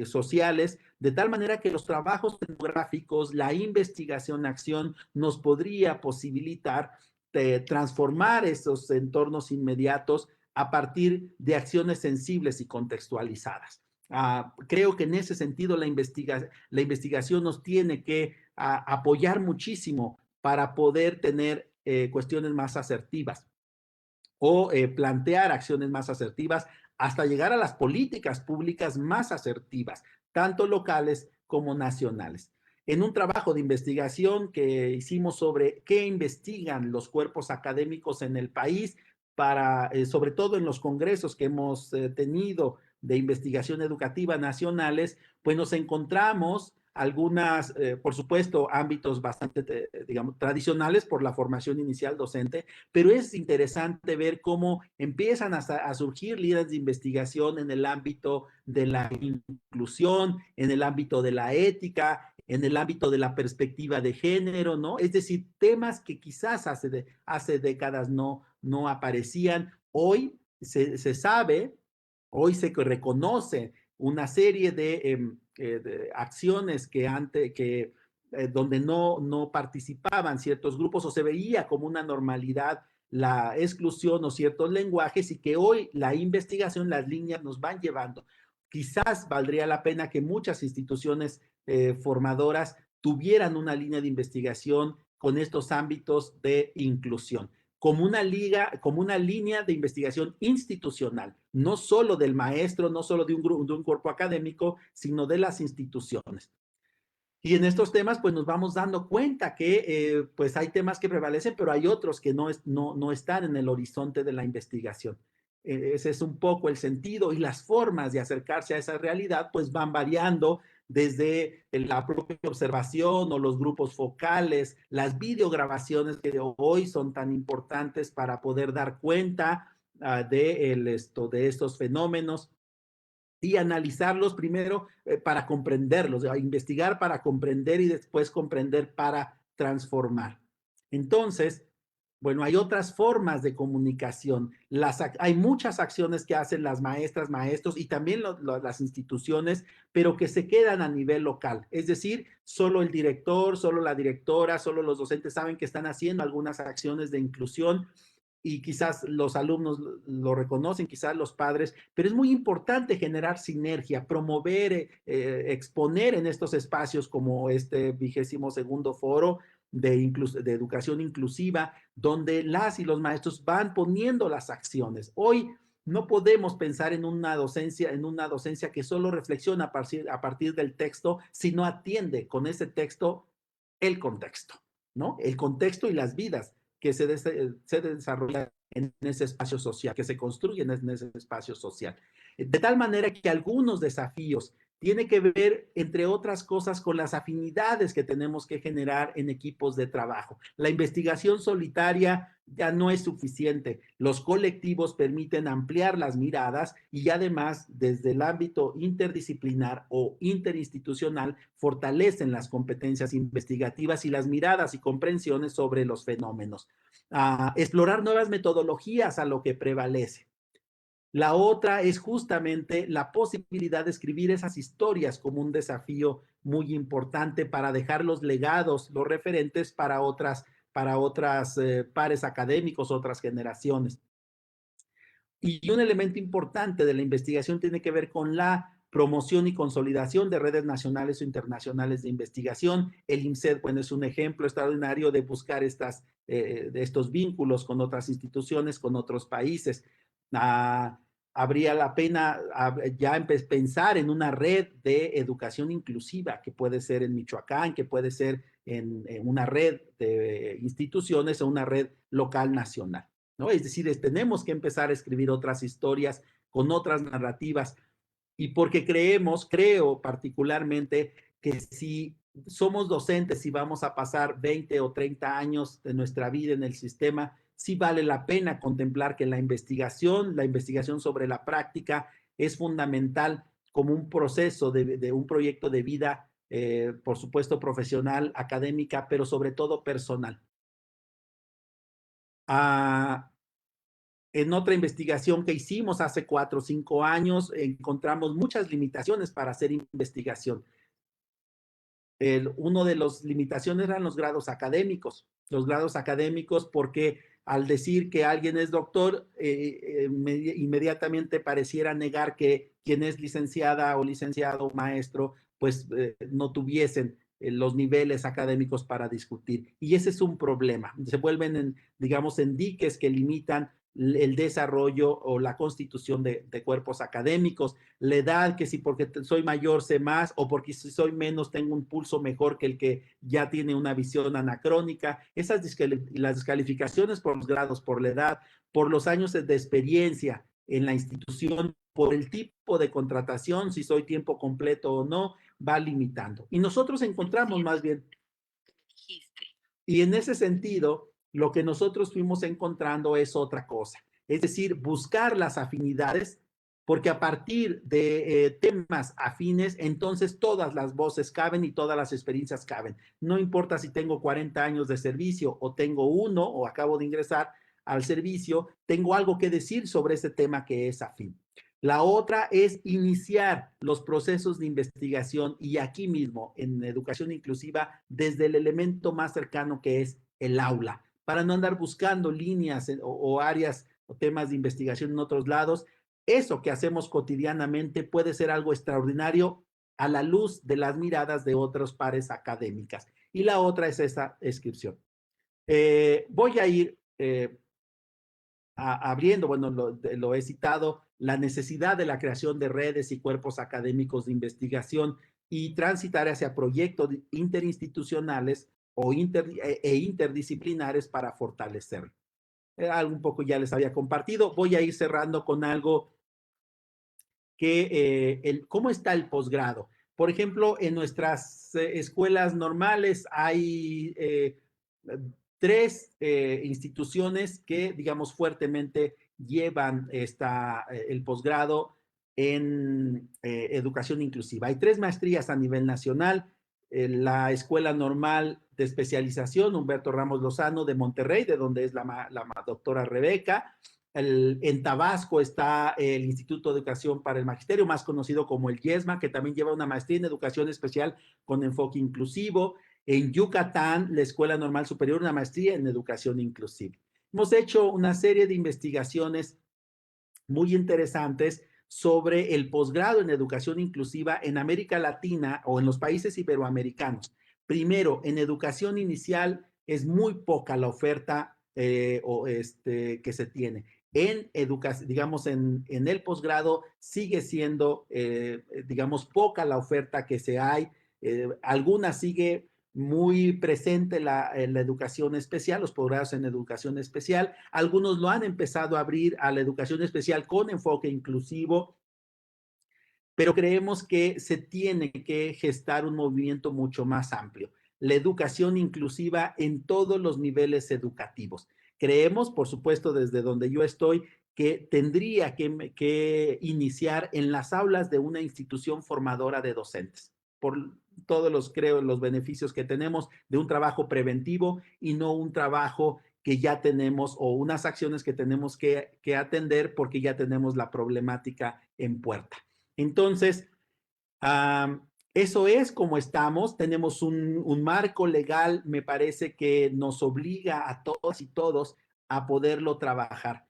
sociales, de tal manera que los trabajos etnográficos, la investigación-acción nos podría posibilitar transformar esos entornos inmediatos a partir de acciones sensibles y contextualizadas. Creo que en ese sentido la investigación nos tiene que apoyar muchísimo para poder tener cuestiones más asertivas o plantear acciones más asertivas hasta llegar a las políticas públicas más asertivas, tanto locales como nacionales. En un trabajo de investigación que hicimos sobre qué investigan los cuerpos académicos en el país, sobre todo en los congresos que hemos tenido de investigación educativa nacionales, pues nos encontramos algunas, por supuesto, ámbitos bastante, digamos, tradicionales por la formación inicial docente, pero es interesante ver cómo empiezan a surgir líderes de investigación en el ámbito de la inclusión, en el ámbito de la ética, en el ámbito de la perspectiva de género, ¿no? Es decir, temas que quizás hace décadas no aparecían. Hoy se sabe, hoy se reconoce una serie de acciones donde no participaban ciertos grupos o se veía como una normalidad la exclusión o ciertos lenguajes y que hoy la investigación, las líneas nos van llevando. Quizás valdría la pena que muchas instituciones formadoras tuvieran una línea de investigación con estos ámbitos de inclusión como una línea de investigación institucional, no solo del maestro, no solo de un cuerpo académico, sino de las instituciones. Y en estos temas, pues nos vamos dando cuenta que pues hay temas que prevalecen, pero hay otros que no están en el horizonte de la investigación. ese es un poco el sentido, y las formas de acercarse a esa realidad pues van variando desde la propia observación o los grupos focales, las videograbaciones que hoy son tan importantes para poder dar cuenta de estos fenómenos y analizarlos primero para comprenderlos, investigar para comprender y después comprender para transformar. Entonces, bueno, hay otras formas de comunicación. Hay muchas acciones que hacen las maestras, maestros y también las instituciones, pero que se quedan a nivel local. Es decir, solo el director, solo la directora, solo los docentes saben que están haciendo algunas acciones de inclusión y quizás los alumnos lo reconocen, quizás los padres, pero es muy importante generar sinergia, promover, exponer en estos espacios como este 22º foro de educación inclusiva, donde las y los maestros van poniendo las acciones. Hoy no podemos pensar en una docencia que solo reflexiona a partir del texto, sino atiende con ese texto el contexto, ¿no? El contexto y las vidas que se desarrollan en ese espacio social, que se construyen en ese espacio social. De tal manera que algunos desafíos tienen que ver, entre otras cosas, con las afinidades que tenemos que generar en equipos de trabajo. La investigación solitaria ya no es suficiente. Los colectivos permiten ampliar las miradas y además, desde el ámbito interdisciplinar o interinstitucional, fortalecen las competencias investigativas y las miradas y comprensiones sobre los fenómenos. Explorar nuevas metodologías a lo que prevalece. La otra es justamente la posibilidad de escribir esas historias como un desafío muy importante para dejar los legados, los referentes para otras pares académicos, otras generaciones. Y un elemento importante de la investigación tiene que ver con la promoción y consolidación de redes nacionales o internacionales de investigación. El INSEAD, bueno, es un ejemplo extraordinario de buscar de estos vínculos con otras instituciones, con otros países. Habría la pena ya pensar en una red de educación inclusiva que puede ser en Michoacán, que puede ser en una red de instituciones o una red local nacional, ¿no? Es decir, tenemos que empezar a escribir otras historias con otras narrativas y porque creo particularmente que si somos docentes y vamos a pasar 20 o 30 años de nuestra vida en el sistema, sí vale la pena contemplar que la investigación sobre la práctica es fundamental como un proceso de un proyecto de vida, por supuesto profesional, académica, pero sobre todo personal. En otra investigación que hicimos hace 4 o 5 años, encontramos muchas limitaciones para hacer investigación. Uno de las limitaciones eran los grados académicos. Los grados académicos porque al decir que alguien es doctor, inmediatamente pareciera negar que quien es licenciada o licenciado o maestro, pues no tuviesen los niveles académicos para discutir. Y ese es un problema. Se vuelven, digamos, en diques que limitan el desarrollo o la constitución de cuerpos académicos, la edad, que si porque soy mayor sé más o porque si soy menos tengo un pulso mejor que el que ya tiene una visión anacrónica, las descalificaciones por los grados, por la edad, por los años de experiencia en la institución, por el tipo de contratación, si soy tiempo completo o no, va limitando. Y nosotros encontramos más bien, y en ese sentido, lo que nosotros fuimos encontrando es otra cosa, es decir, buscar las afinidades, porque a partir de temas afines, entonces todas las voces caben y todas las experiencias caben. No importa si tengo 40 años de servicio o tengo uno o acabo de ingresar al servicio, tengo algo que decir sobre ese tema que es afín. La otra es iniciar los procesos de investigación y aquí mismo en educación inclusiva desde el elemento más cercano que es el aula, para no andar buscando líneas o áreas o temas de investigación en otros lados. Eso que hacemos cotidianamente puede ser algo extraordinario a la luz de las miradas de otros pares académicas. Y la otra es esa inscripción. Voy a ir abriendo, bueno, lo he citado, la necesidad de la creación de redes y cuerpos académicos de investigación y transitar hacia proyectos interinstitucionales e interdisciplinares para fortalecerlo. algo un poco ya les había compartido. Voy a ir cerrando con algo que, ¿cómo está el posgrado? Por ejemplo, en nuestras escuelas normales hay 3 instituciones que, digamos, fuertemente llevan el posgrado en educación inclusiva. Hay 3 maestrías a nivel nacional. La Escuela Normal de Especialización Humberto Ramos Lozano de Monterrey, de donde es la doctora Rebeca. En Tabasco está el Instituto de Educación para el Magisterio, más conocido como el YESMA, que también lleva una maestría en educación especial con enfoque inclusivo. En Yucatán, la Escuela Normal Superior, una maestría en educación inclusiva. Hemos hecho una serie de investigaciones muy interesantes sobre el posgrado en educación inclusiva en América Latina o en los países iberoamericanos. Primero, en educación inicial es muy poca la oferta que se tiene. En educación, digamos, en el posgrado sigue siendo, digamos, poca la oferta que se hay. Alguna sigue muy presente la educación especial, los posgrados en educación especial. Algunos lo han empezado a abrir a la educación especial con enfoque inclusivo, pero creemos que se tiene que gestar un movimiento mucho más amplio. La educación inclusiva en todos los niveles educativos. Creemos, por supuesto, desde donde yo estoy, que tendría que iniciar en las aulas de una institución formadora de docentes, por todos los beneficios que tenemos de un trabajo preventivo y no un trabajo que ya tenemos o unas acciones que tenemos que atender porque ya tenemos la problemática en puerta. Entonces, eso es como estamos. Tenemos un marco legal, me parece que nos obliga a todos y todos a poderlo trabajar.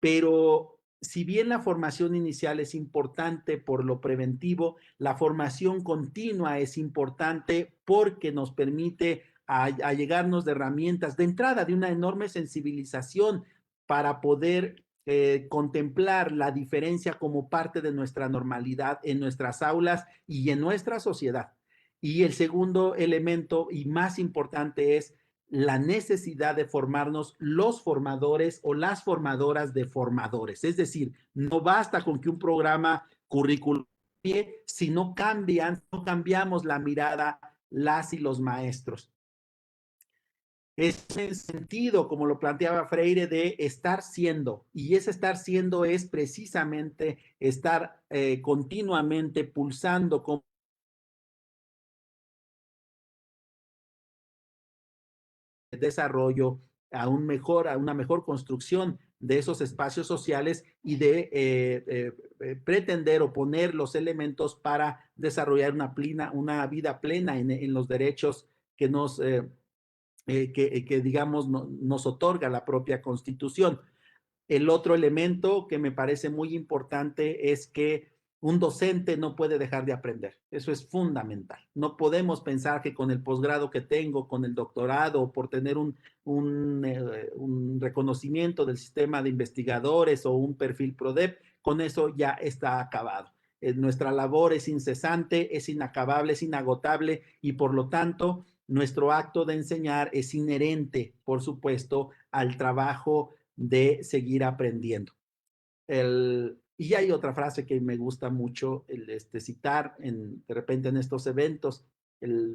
Pero si bien la formación inicial es importante por lo preventivo, la formación continua es importante porque nos permite allegarnos de herramientas de entrada, de una enorme sensibilización para poder contemplar la diferencia como parte de nuestra normalidad en nuestras aulas y en nuestra sociedad. Y el segundo elemento y más importante es la necesidad de formarnos los formadores o las formadoras de formadores. Es decir, no basta con que un programa curricular, si no cambiamos la mirada las y los maestros. Es el sentido, como lo planteaba Freire, de estar siendo, y ese estar siendo es precisamente estar continuamente pulsando con desarrollo, a una mejor construcción de esos espacios sociales y de pretender o poner los elementos para desarrollar una vida plena en los derechos que digamos, nos otorga la propia Constitución. El otro elemento que me parece muy importante es que un docente no puede dejar de aprender. Eso es fundamental. No podemos pensar que con el posgrado que tengo, con el doctorado, por tener un reconocimiento del sistema de investigadores o un perfil PRODEP, con eso ya está acabado. Nuestra labor es incesante, es inacabable, es inagotable y por lo tanto nuestro acto de enseñar es inherente, por supuesto, al trabajo de seguir aprendiendo. Y hay otra frase que me gusta mucho citar de repente en estos eventos,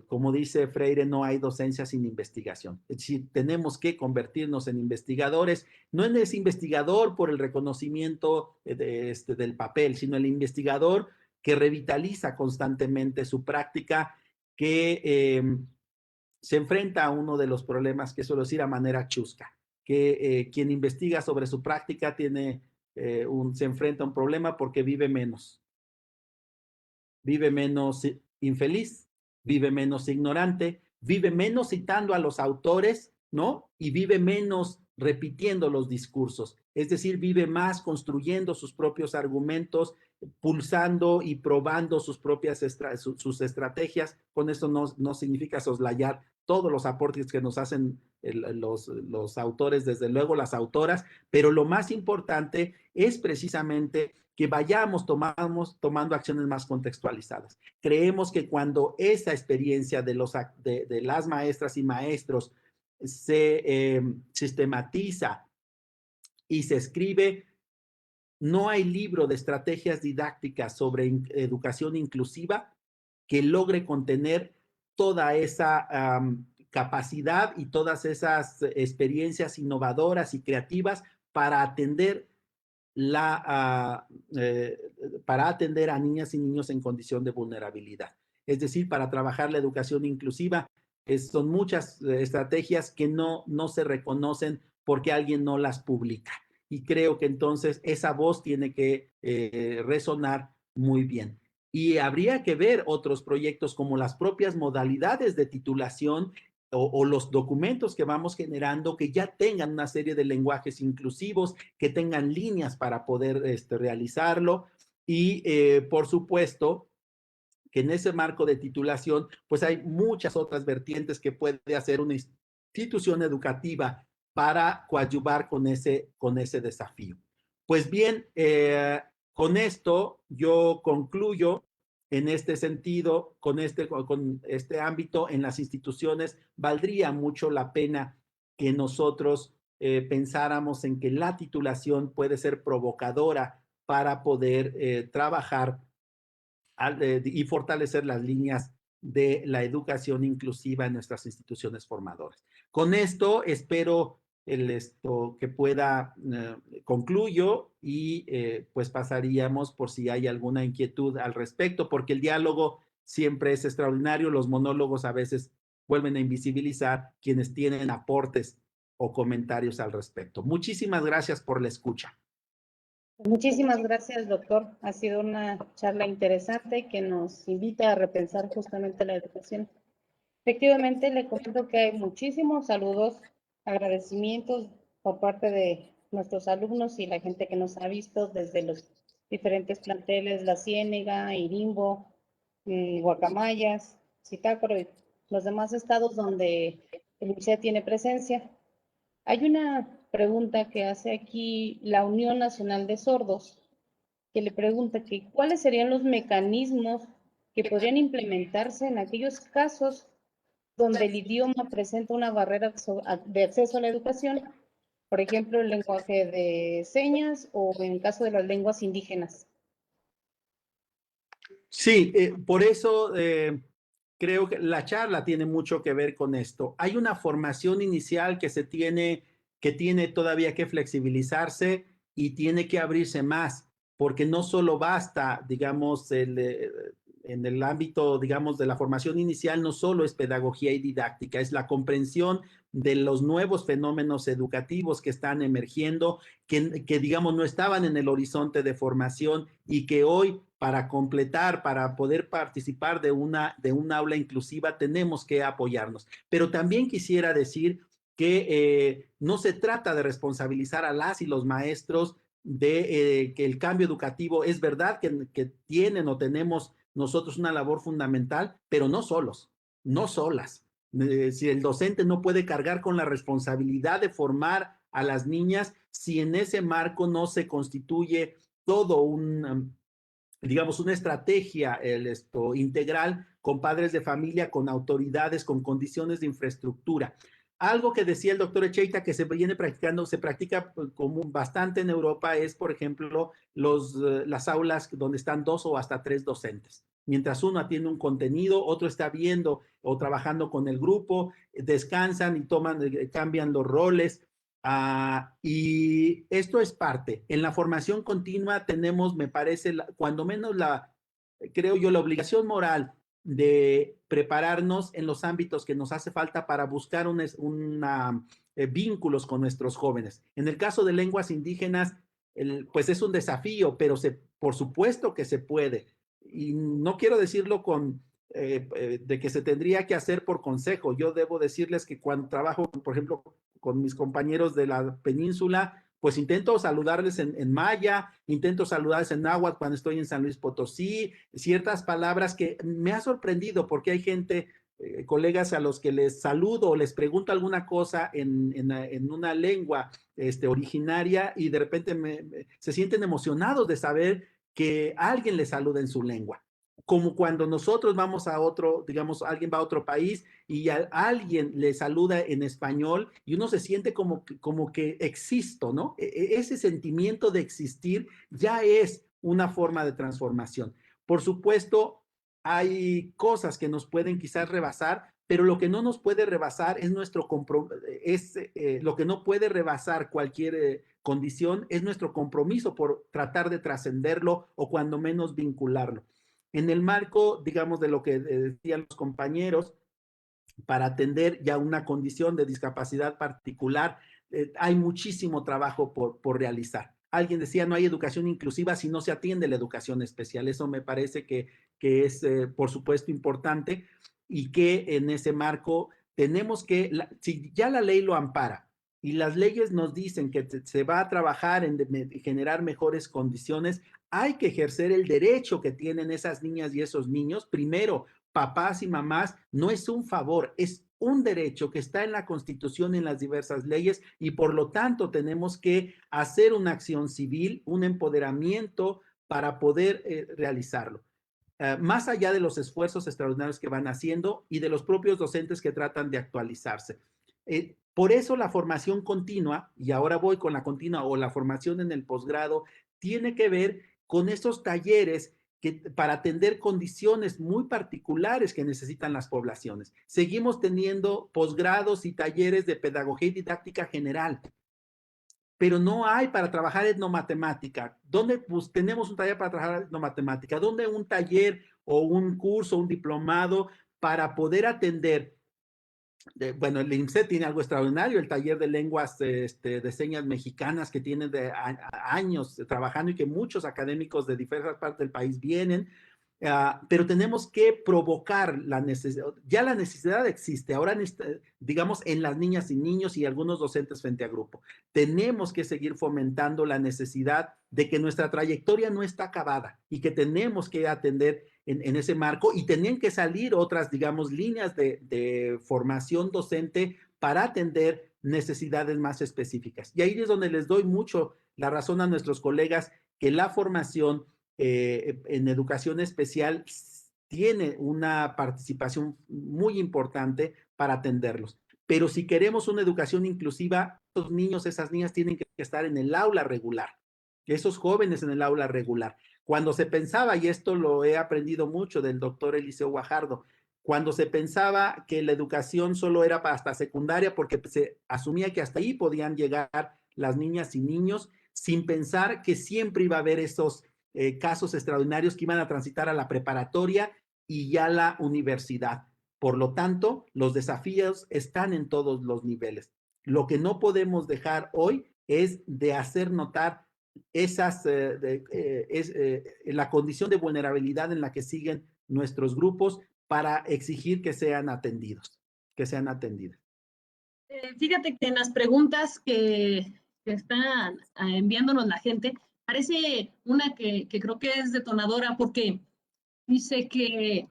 como dice Freire, no hay docencia sin investigación. Es decir, tenemos que convertirnos en investigadores, no en ese investigador por el reconocimiento del papel, sino el investigador que revitaliza constantemente su práctica, que se enfrenta a uno de los problemas que suelo decir a manera chusca, que quien investiga sobre su práctica se enfrenta a un problema porque vive menos infeliz, vive menos ignorante, vive menos citando a los autores, ¿no? Y vive menos repitiendo los discursos. Es decir, vive más construyendo sus propios argumentos, pulsando y probando sus estrategias. Con eso no significa soslayar todos los aportes que nos hacen los autores, desde luego las autoras, pero lo más importante es precisamente que vayamos tomando acciones más contextualizadas. Creemos que cuando esa experiencia de las maestras y maestros se sistematiza y se escribe. No hay libro de estrategias didácticas sobre educación inclusiva que logre contener toda esa capacidad y todas esas experiencias innovadoras y creativas para atender para atender a niñas y niños en condición de vulnerabilidad. Es decir, para trabajar la educación inclusiva, son muchas estrategias que no se reconocen porque alguien no las publica. Y creo que entonces esa voz tiene que resonar muy bien. Y habría que ver otros proyectos como las propias modalidades de titulación o los documentos que vamos generando que ya tengan una serie de lenguajes inclusivos, que tengan líneas para poder realizarlo y por supuesto que en ese marco de titulación pues hay muchas otras vertientes que puede hacer una institución educativa para coadyuvar con ese desafío. Pues bien, con esto yo concluyo en este sentido, con este ámbito en las instituciones, valdría mucho la pena que nosotros pensáramos en que la titulación puede ser provocadora para poder trabajar y fortalecer las líneas de la educación inclusiva en nuestras instituciones formadoras. Con esto espero que pueda, concluyo y pues pasaríamos por si hay alguna inquietud al respecto, porque el diálogo siempre es extraordinario, los monólogos a veces vuelven a invisibilizar quienes tienen aportes o comentarios al respecto. Muchísimas gracias por la escucha. Muchísimas gracias, doctor. Ha sido una charla interesante que nos invita a repensar justamente la educación. Efectivamente, le comento que hay muchísimos saludos, agradecimientos por parte de nuestros alumnos y la gente que nos ha visto desde los diferentes planteles, La Ciénega, Irimbo, Guacamayas, Zitácuaro y los demás estados donde el INSEE tiene presencia. Hay una pregunta que hace aquí la Unión Nacional de Sordos, que le pregunta que cuáles serían los mecanismos que podrían implementarse en aquellos casos donde el idioma presenta una barrera de acceso a la educación, por ejemplo, el lenguaje de señas o en el caso de las lenguas indígenas. Sí, por eso creo que la charla tiene mucho que ver con esto. Hay una formación inicial que tiene todavía que flexibilizarse y tiene que abrirse más, porque no solo basta, digamos, en el ámbito, digamos, de la formación inicial, no solo es pedagogía y didáctica, es la comprensión de los nuevos fenómenos educativos que están emergiendo, que digamos, no estaban en el horizonte de formación y que hoy para completar, para poder participar de un aula inclusiva, tenemos que apoyarnos. Pero también quisiera decir que no se trata de responsabilizar a las y los maestros de que el cambio educativo es verdad que tienen o tenemos nosotros una labor fundamental, pero no solos, no solas. Si el docente no puede cargar con la responsabilidad de formar a las niñas, si en ese marco no se constituye todo digamos, una estrategia integral con padres de familia, con autoridades, con condiciones de infraestructura. Algo que decía el doctor Echeita que se viene practicando, se practica bastante en Europa, es, por ejemplo, las aulas donde están 2 o hasta 3 docentes. Mientras uno atiende un contenido, otro está viendo o trabajando con el grupo, descansan y cambian los roles. Y esto es parte. En la formación continua tenemos, me parece, cuando menos creo yo, la obligación moral de prepararnos en los ámbitos que nos hace falta para buscar vínculos con nuestros jóvenes. En el caso de lenguas indígenas, pues es un desafío, pero por supuesto que se puede. Y no quiero decirlo de que se tendría que hacer por consejo. Yo debo decirles que cuando trabajo, por ejemplo, con mis compañeros de la península, pues intento saludarles en maya, intento saludarles en náhuatl cuando estoy en San Luis Potosí, ciertas palabras que me ha sorprendido porque hay gente, colegas a los que les saludo o les pregunto alguna cosa en una lengua originaria y de repente se sienten emocionados de saber que alguien les saluda en su lengua. como cuando nosotros vamos a otro, digamos, alguien va a otro país y alguien le saluda en español y uno se siente como que existo, ¿no? Ese sentimiento de existir ya es una forma de transformación. Por supuesto, hay cosas que nos pueden quizás rebasar, pero lo que no nos puede rebasar es lo que no puede rebasar cualquier condición es nuestro compromiso por tratar de trascenderlo o cuando menos vincularlo. En el marco, digamos, de lo que decían los compañeros, para atender ya una condición de discapacidad particular, hay muchísimo trabajo por realizar. Alguien decía, no hay educación inclusiva si no se atiende la educación especial. Eso me parece que es, por supuesto, importante y que en ese marco tenemos que, si ya la ley lo ampara y las leyes nos dicen que se va a trabajar en generar mejores condiciones, hay que ejercer el derecho que tienen esas niñas y esos niños, primero, papás y mamás, no es un favor, es un derecho que está en la Constitución y en las diversas leyes y por lo tanto tenemos que hacer una acción civil, un empoderamiento para poder realizarlo. Más allá de los esfuerzos extraordinarios que van haciendo y de los propios docentes que tratan de actualizarse. Por eso la formación continua, y ahora voy con la continua o la formación en el posgrado, tiene que ver con esos talleres para atender condiciones muy particulares que necesitan las poblaciones. Seguimos teniendo posgrados y talleres de pedagogía y didáctica general, pero no hay para trabajar etnomatemática. ¿Dónde pues, tenemos un taller para trabajar etnomatemática? ¿Dónde un taller o un curso, un diplomado para poder atender? Bueno, el IMSSET tiene algo extraordinario, el taller de lenguas de señas mexicanas que tienen años trabajando y que muchos académicos de diversas partes del país vienen, pero tenemos que provocar la necesidad, ya la necesidad existe, ahora digamos en las niñas y niños y algunos docentes frente a grupo. Tenemos que seguir fomentando la necesidad de que nuestra trayectoria no está acabada y que tenemos que atender en ese marco y tenían que salir otras, digamos, líneas de formación docente para atender necesidades más específicas. Y ahí es donde les doy mucho la razón a nuestros colegas que la formación en educación especial tiene una participación muy importante para atenderlos. Pero si queremos una educación inclusiva, esos niños, esas niñas tienen que estar en el aula regular, esos jóvenes en el aula regular. Cuando se pensaba, y esto lo he aprendido mucho del doctor Eliseo Guajardo, cuando se pensaba que la educación solo era para hasta secundaria, porque se asumía que hasta ahí podían llegar las niñas y niños, sin pensar que siempre iba a haber esos casos extraordinarios que iban a transitar a la preparatoria y ya la universidad. Por lo tanto, los desafíos están en todos los niveles. Lo que no podemos dejar hoy es de hacer notar la condición de vulnerabilidad en la que siguen nuestros grupos para exigir que sean atendidos, que sean atendidas. Fíjate que en las preguntas que están enviándonos la gente, parece una que creo que es detonadora porque dice que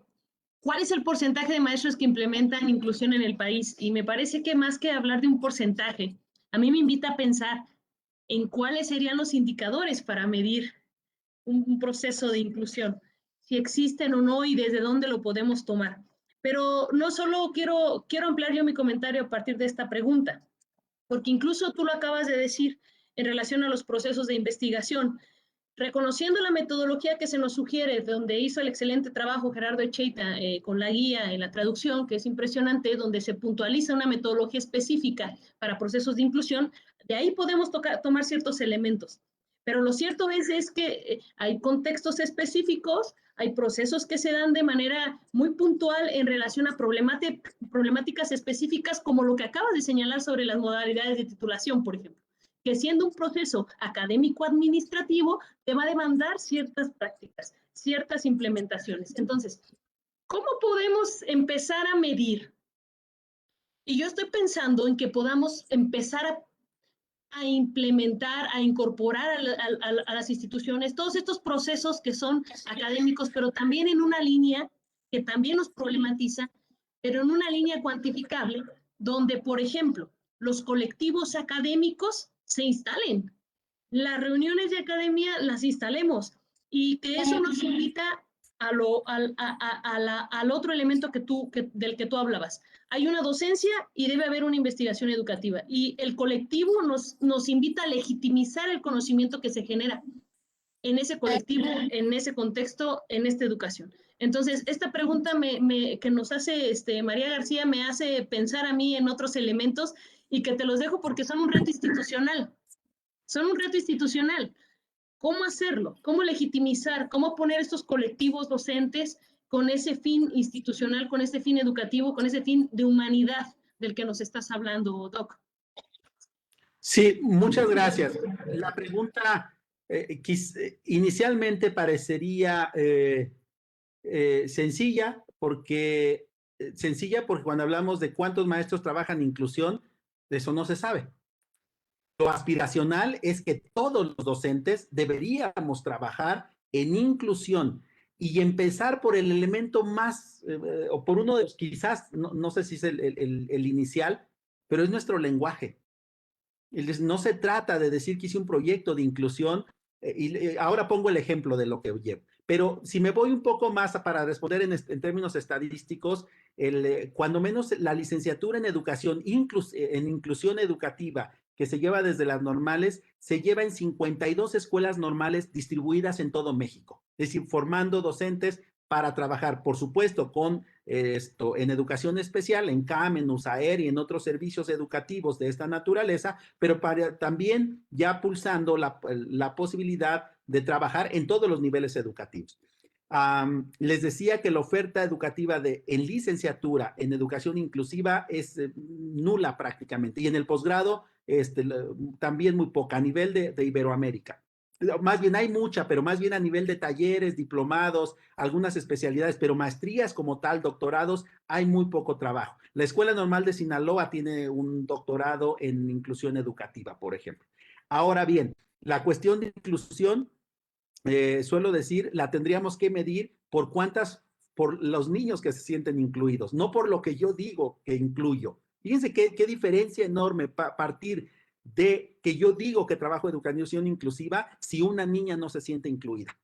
¿cuál es el porcentaje de maestros que implementan inclusión en el país? Y me parece que más que hablar de un porcentaje, a mí me invita a pensar en cuáles serían los indicadores para medir un proceso de inclusión, si existen o no y desde dónde lo podemos tomar. Pero no solo quiero ampliar yo mi comentario a partir de esta pregunta, porque incluso tú lo acabas de decir en relación a los procesos de investigación, reconociendo la metodología que se nos sugiere, donde hizo el excelente trabajo Gerardo Echeita con la guía en la traducción, que es impresionante, donde se puntualiza una metodología específica para procesos de inclusión, de ahí podemos tomar ciertos elementos. Pero lo cierto es que hay contextos específicos, hay procesos que se dan de manera muy puntual en relación a problemáticas específicas, como lo que acabas de señalar sobre las modalidades de titulación, por ejemplo, que siendo un proceso académico-administrativo, te va a demandar ciertas prácticas, ciertas implementaciones. Entonces, ¿cómo podemos empezar a medir? Y yo estoy pensando en que podamos empezar a implementar, a incorporar a las instituciones todos estos procesos que son académicos, pero también en una línea que también nos problematiza, pero en una línea cuantificable, donde, por ejemplo, los colectivos académicos se instalen, las reuniones de academia las instalemos y que eso nos invita al otro elemento del que tú hablabas. Hay una docencia y debe haber una investigación educativa. Y el colectivo nos invita a legitimizar el conocimiento que se genera en ese colectivo, en ese contexto, en esta educación. Entonces, esta pregunta que nos hace María García me hace pensar a mí en otros elementos y que te los dejo porque son un reto institucional. Son un reto institucional. ¿Cómo hacerlo? ¿Cómo legitimizar? ¿Cómo poner estos colectivos docentes con ese fin institucional, con ese fin educativo, con ese fin de humanidad del que nos estás hablando, Doc? Sí, muchas gracias. La pregunta inicialmente parecería sencilla porque cuando hablamos de cuántos maestros trabajan en inclusión, de eso no se sabe. Lo aspiracional es que todos los docentes deberíamos trabajar en inclusión y empezar por el elemento más, o por uno de los, quizás, no sé si es el inicial, pero es nuestro lenguaje. No se trata de decir que hice un proyecto de inclusión, y ahora pongo el ejemplo de lo que llevo. Pero si me voy un poco más para responder en términos estadísticos, cuando menos la licenciatura en educación, en inclusión educativa, que se lleva desde las normales, se lleva en 52 escuelas normales distribuidas en todo México. Es decir, formando docentes para trabajar, por supuesto, con en educación especial, en CAM, en USAER y en otros servicios educativos de esta naturaleza, pero también ya pulsando la posibilidad de trabajar en todos los niveles educativos. Les decía que la oferta educativa en licenciatura en educación inclusiva es nula prácticamente, y en el posgrado también muy poca, a nivel de Iberoamérica. Más bien hay mucha, pero más bien a nivel de talleres, diplomados, algunas especialidades, pero maestrías como tal, doctorados, hay muy poco trabajo. La Escuela Normal de Sinaloa tiene un doctorado en inclusión educativa, por ejemplo. Ahora bien, la cuestión de inclusión, suelo decir, la tendríamos que medir por los niños que se sienten incluidos, no por lo que yo digo que incluyo. Fíjense qué diferencia enorme partir de que yo digo que trabajo educación inclusiva si una niña no se siente incluida.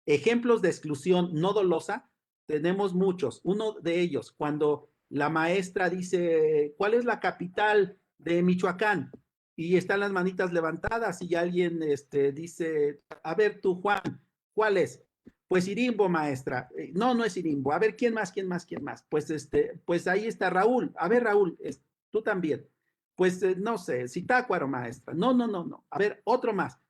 Ejemplos de exclusión no dolosa tenemos muchos. Uno de ellos, cuando la maestra dice, ¿cuál es la capital de Michoacán? Y están las manitas levantadas y alguien dice, a ver tú, Juan, ¿cuál es? Pues Irimbo, maestra. No, no es Irimbo. A ver, ¿quién más? Pues ahí está Raúl. A ver, Raúl, tú también. Pues no sé, Zitácuaro, maestra. No. A ver, otro más.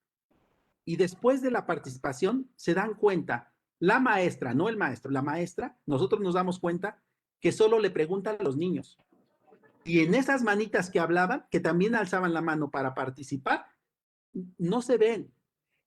Y después de la participación se dan cuenta, la maestra, no el maestro, la maestra, nosotros nos damos cuenta que solo le preguntan a los niños. Y en esas manitas que hablaban, que también alzaban la mano para participar, no se ven.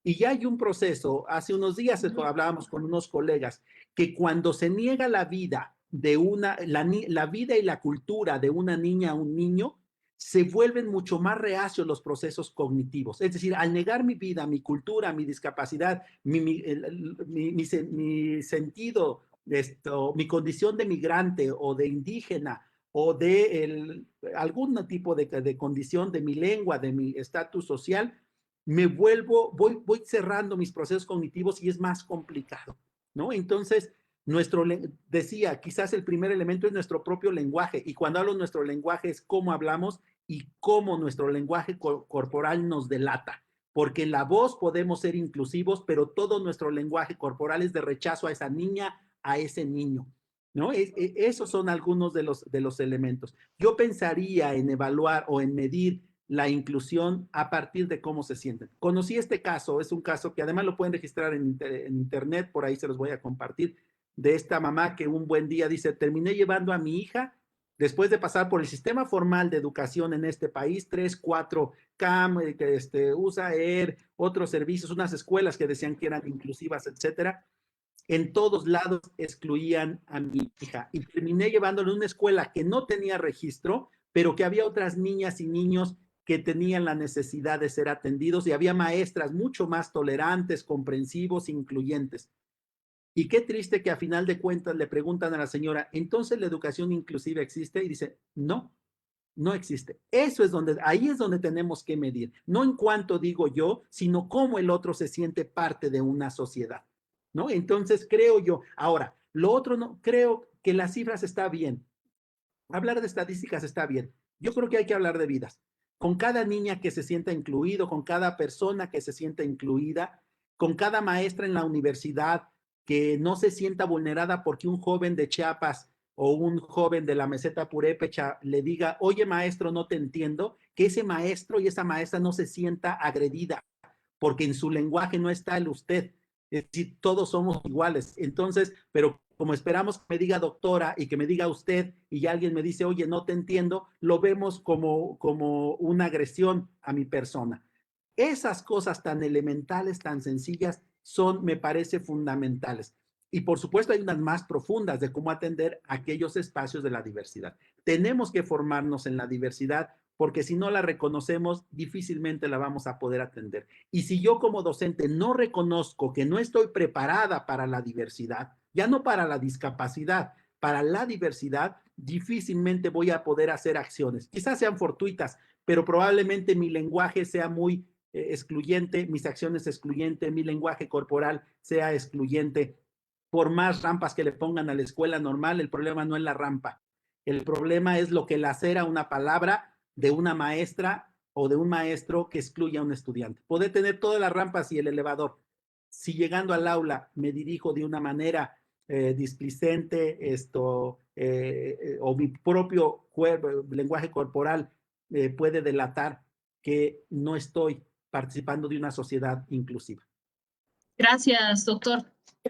Y ya hay un proceso, hace unos días hablábamos con unos colegas, que cuando se niega la vida la vida y la cultura de una niña a un niño, se vuelven mucho más reacios los procesos cognitivos. Es decir, al negar mi vida, mi cultura, mi discapacidad, mi sentido, mi condición de migrante o de indígena o de algún tipo de condición de mi lengua, de mi estatus social, voy cerrando mis procesos cognitivos y es más complicado, ¿no? Entonces, decía, quizás el primer elemento es nuestro propio lenguaje, y cuando hablo de nuestro lenguaje es cómo hablamos y cómo nuestro lenguaje corporal nos delata, porque en la voz podemos ser inclusivos, pero todo nuestro lenguaje corporal es de rechazo a esa niña, a ese niño, ¿no? Esos son algunos de los elementos. Yo pensaría en evaluar o en medir la inclusión a partir de cómo se sienten. Conocí este caso, es un caso que además lo pueden registrar en internet, por ahí se los voy a compartir, de esta mamá que un buen día dice, terminé llevando a mi hija, después de pasar por el sistema formal de educación en este país, 3, 4 CAM, USAER, otros servicios, unas escuelas que decían que eran inclusivas, etcétera. En todos lados excluían a mi hija y terminé llevándole a una escuela que no tenía registro, pero que había otras niñas y niños que tenían la necesidad de ser atendidos y había maestras mucho más tolerantes, comprensivos, incluyentes. Y qué triste que a final de cuentas le preguntan a la señora, ¿entonces la educación inclusiva existe? Y dice, no, no existe. Ahí es donde tenemos que medir, no en cuanto digo yo, sino cómo el otro se siente parte de una sociedad, ¿no? Entonces, creo yo, ahora, lo otro no, creo que las cifras está bien. Hablar de estadísticas está bien. Yo creo que hay que hablar de vidas. Con cada niña que se sienta incluido, con cada persona que se sienta incluida, con cada maestra en la universidad que no se sienta vulnerada porque un joven de Chiapas o un joven de la meseta purépecha le diga, oye maestro, no te entiendo, que ese maestro y esa maestra no se sienta agredida porque en su lenguaje no está el usted. Es decir, todos somos iguales. Entonces, pero como esperamos que me diga doctora y que me diga usted y alguien me dice, oye, no te entiendo, lo vemos como una agresión a mi persona. Esas cosas tan elementales, tan sencillas, son, me parece, fundamentales. Y por supuesto hay unas más profundas de cómo atender aquellos espacios de la diversidad. Tenemos que formarnos en la diversidad porque si no la reconocemos, difícilmente la vamos a poder atender. Y si yo como docente no reconozco que no estoy preparada para la diversidad, ya no para la discapacidad, para la diversidad, difícilmente voy a poder hacer acciones. Quizás sean fortuitas, pero probablemente mi lenguaje sea muy excluyente, mis acciones excluyentes, mi lenguaje corporal sea excluyente. Por más rampas que le pongan a la escuela normal, el problema no es la rampa. El problema es lo que lacera una palabra de una maestra o de un maestro que excluye a un estudiante. Puede tener todas las rampas y el elevador. Si llegando al aula me dirijo de una manera displicente, o mi propio lenguaje corporal puede delatar que no estoy participando de una sociedad inclusiva. Gracias, doctor.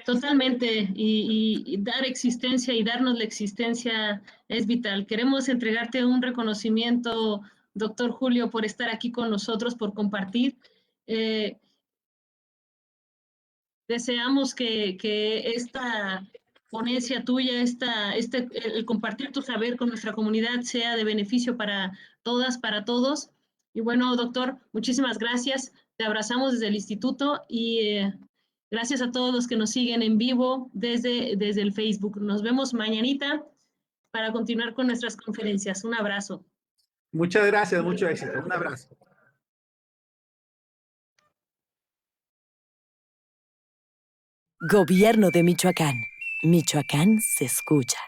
Totalmente. Y dar existencia y darnos la existencia es vital. Queremos entregarte un reconocimiento, doctor Julio, por estar aquí con nosotros, por compartir. Deseamos que esta ponencia tuya, el compartir tu saber con nuestra comunidad sea de beneficio para todas, para todos. Y bueno, doctor, muchísimas gracias. Te abrazamos desde el instituto y gracias a todos los que nos siguen en vivo desde el Facebook. Nos vemos mañanita para continuar con nuestras conferencias. Un abrazo. Muchas gracias, mucho éxito. Un abrazo. Gobierno de Michoacán. Michoacán se escucha.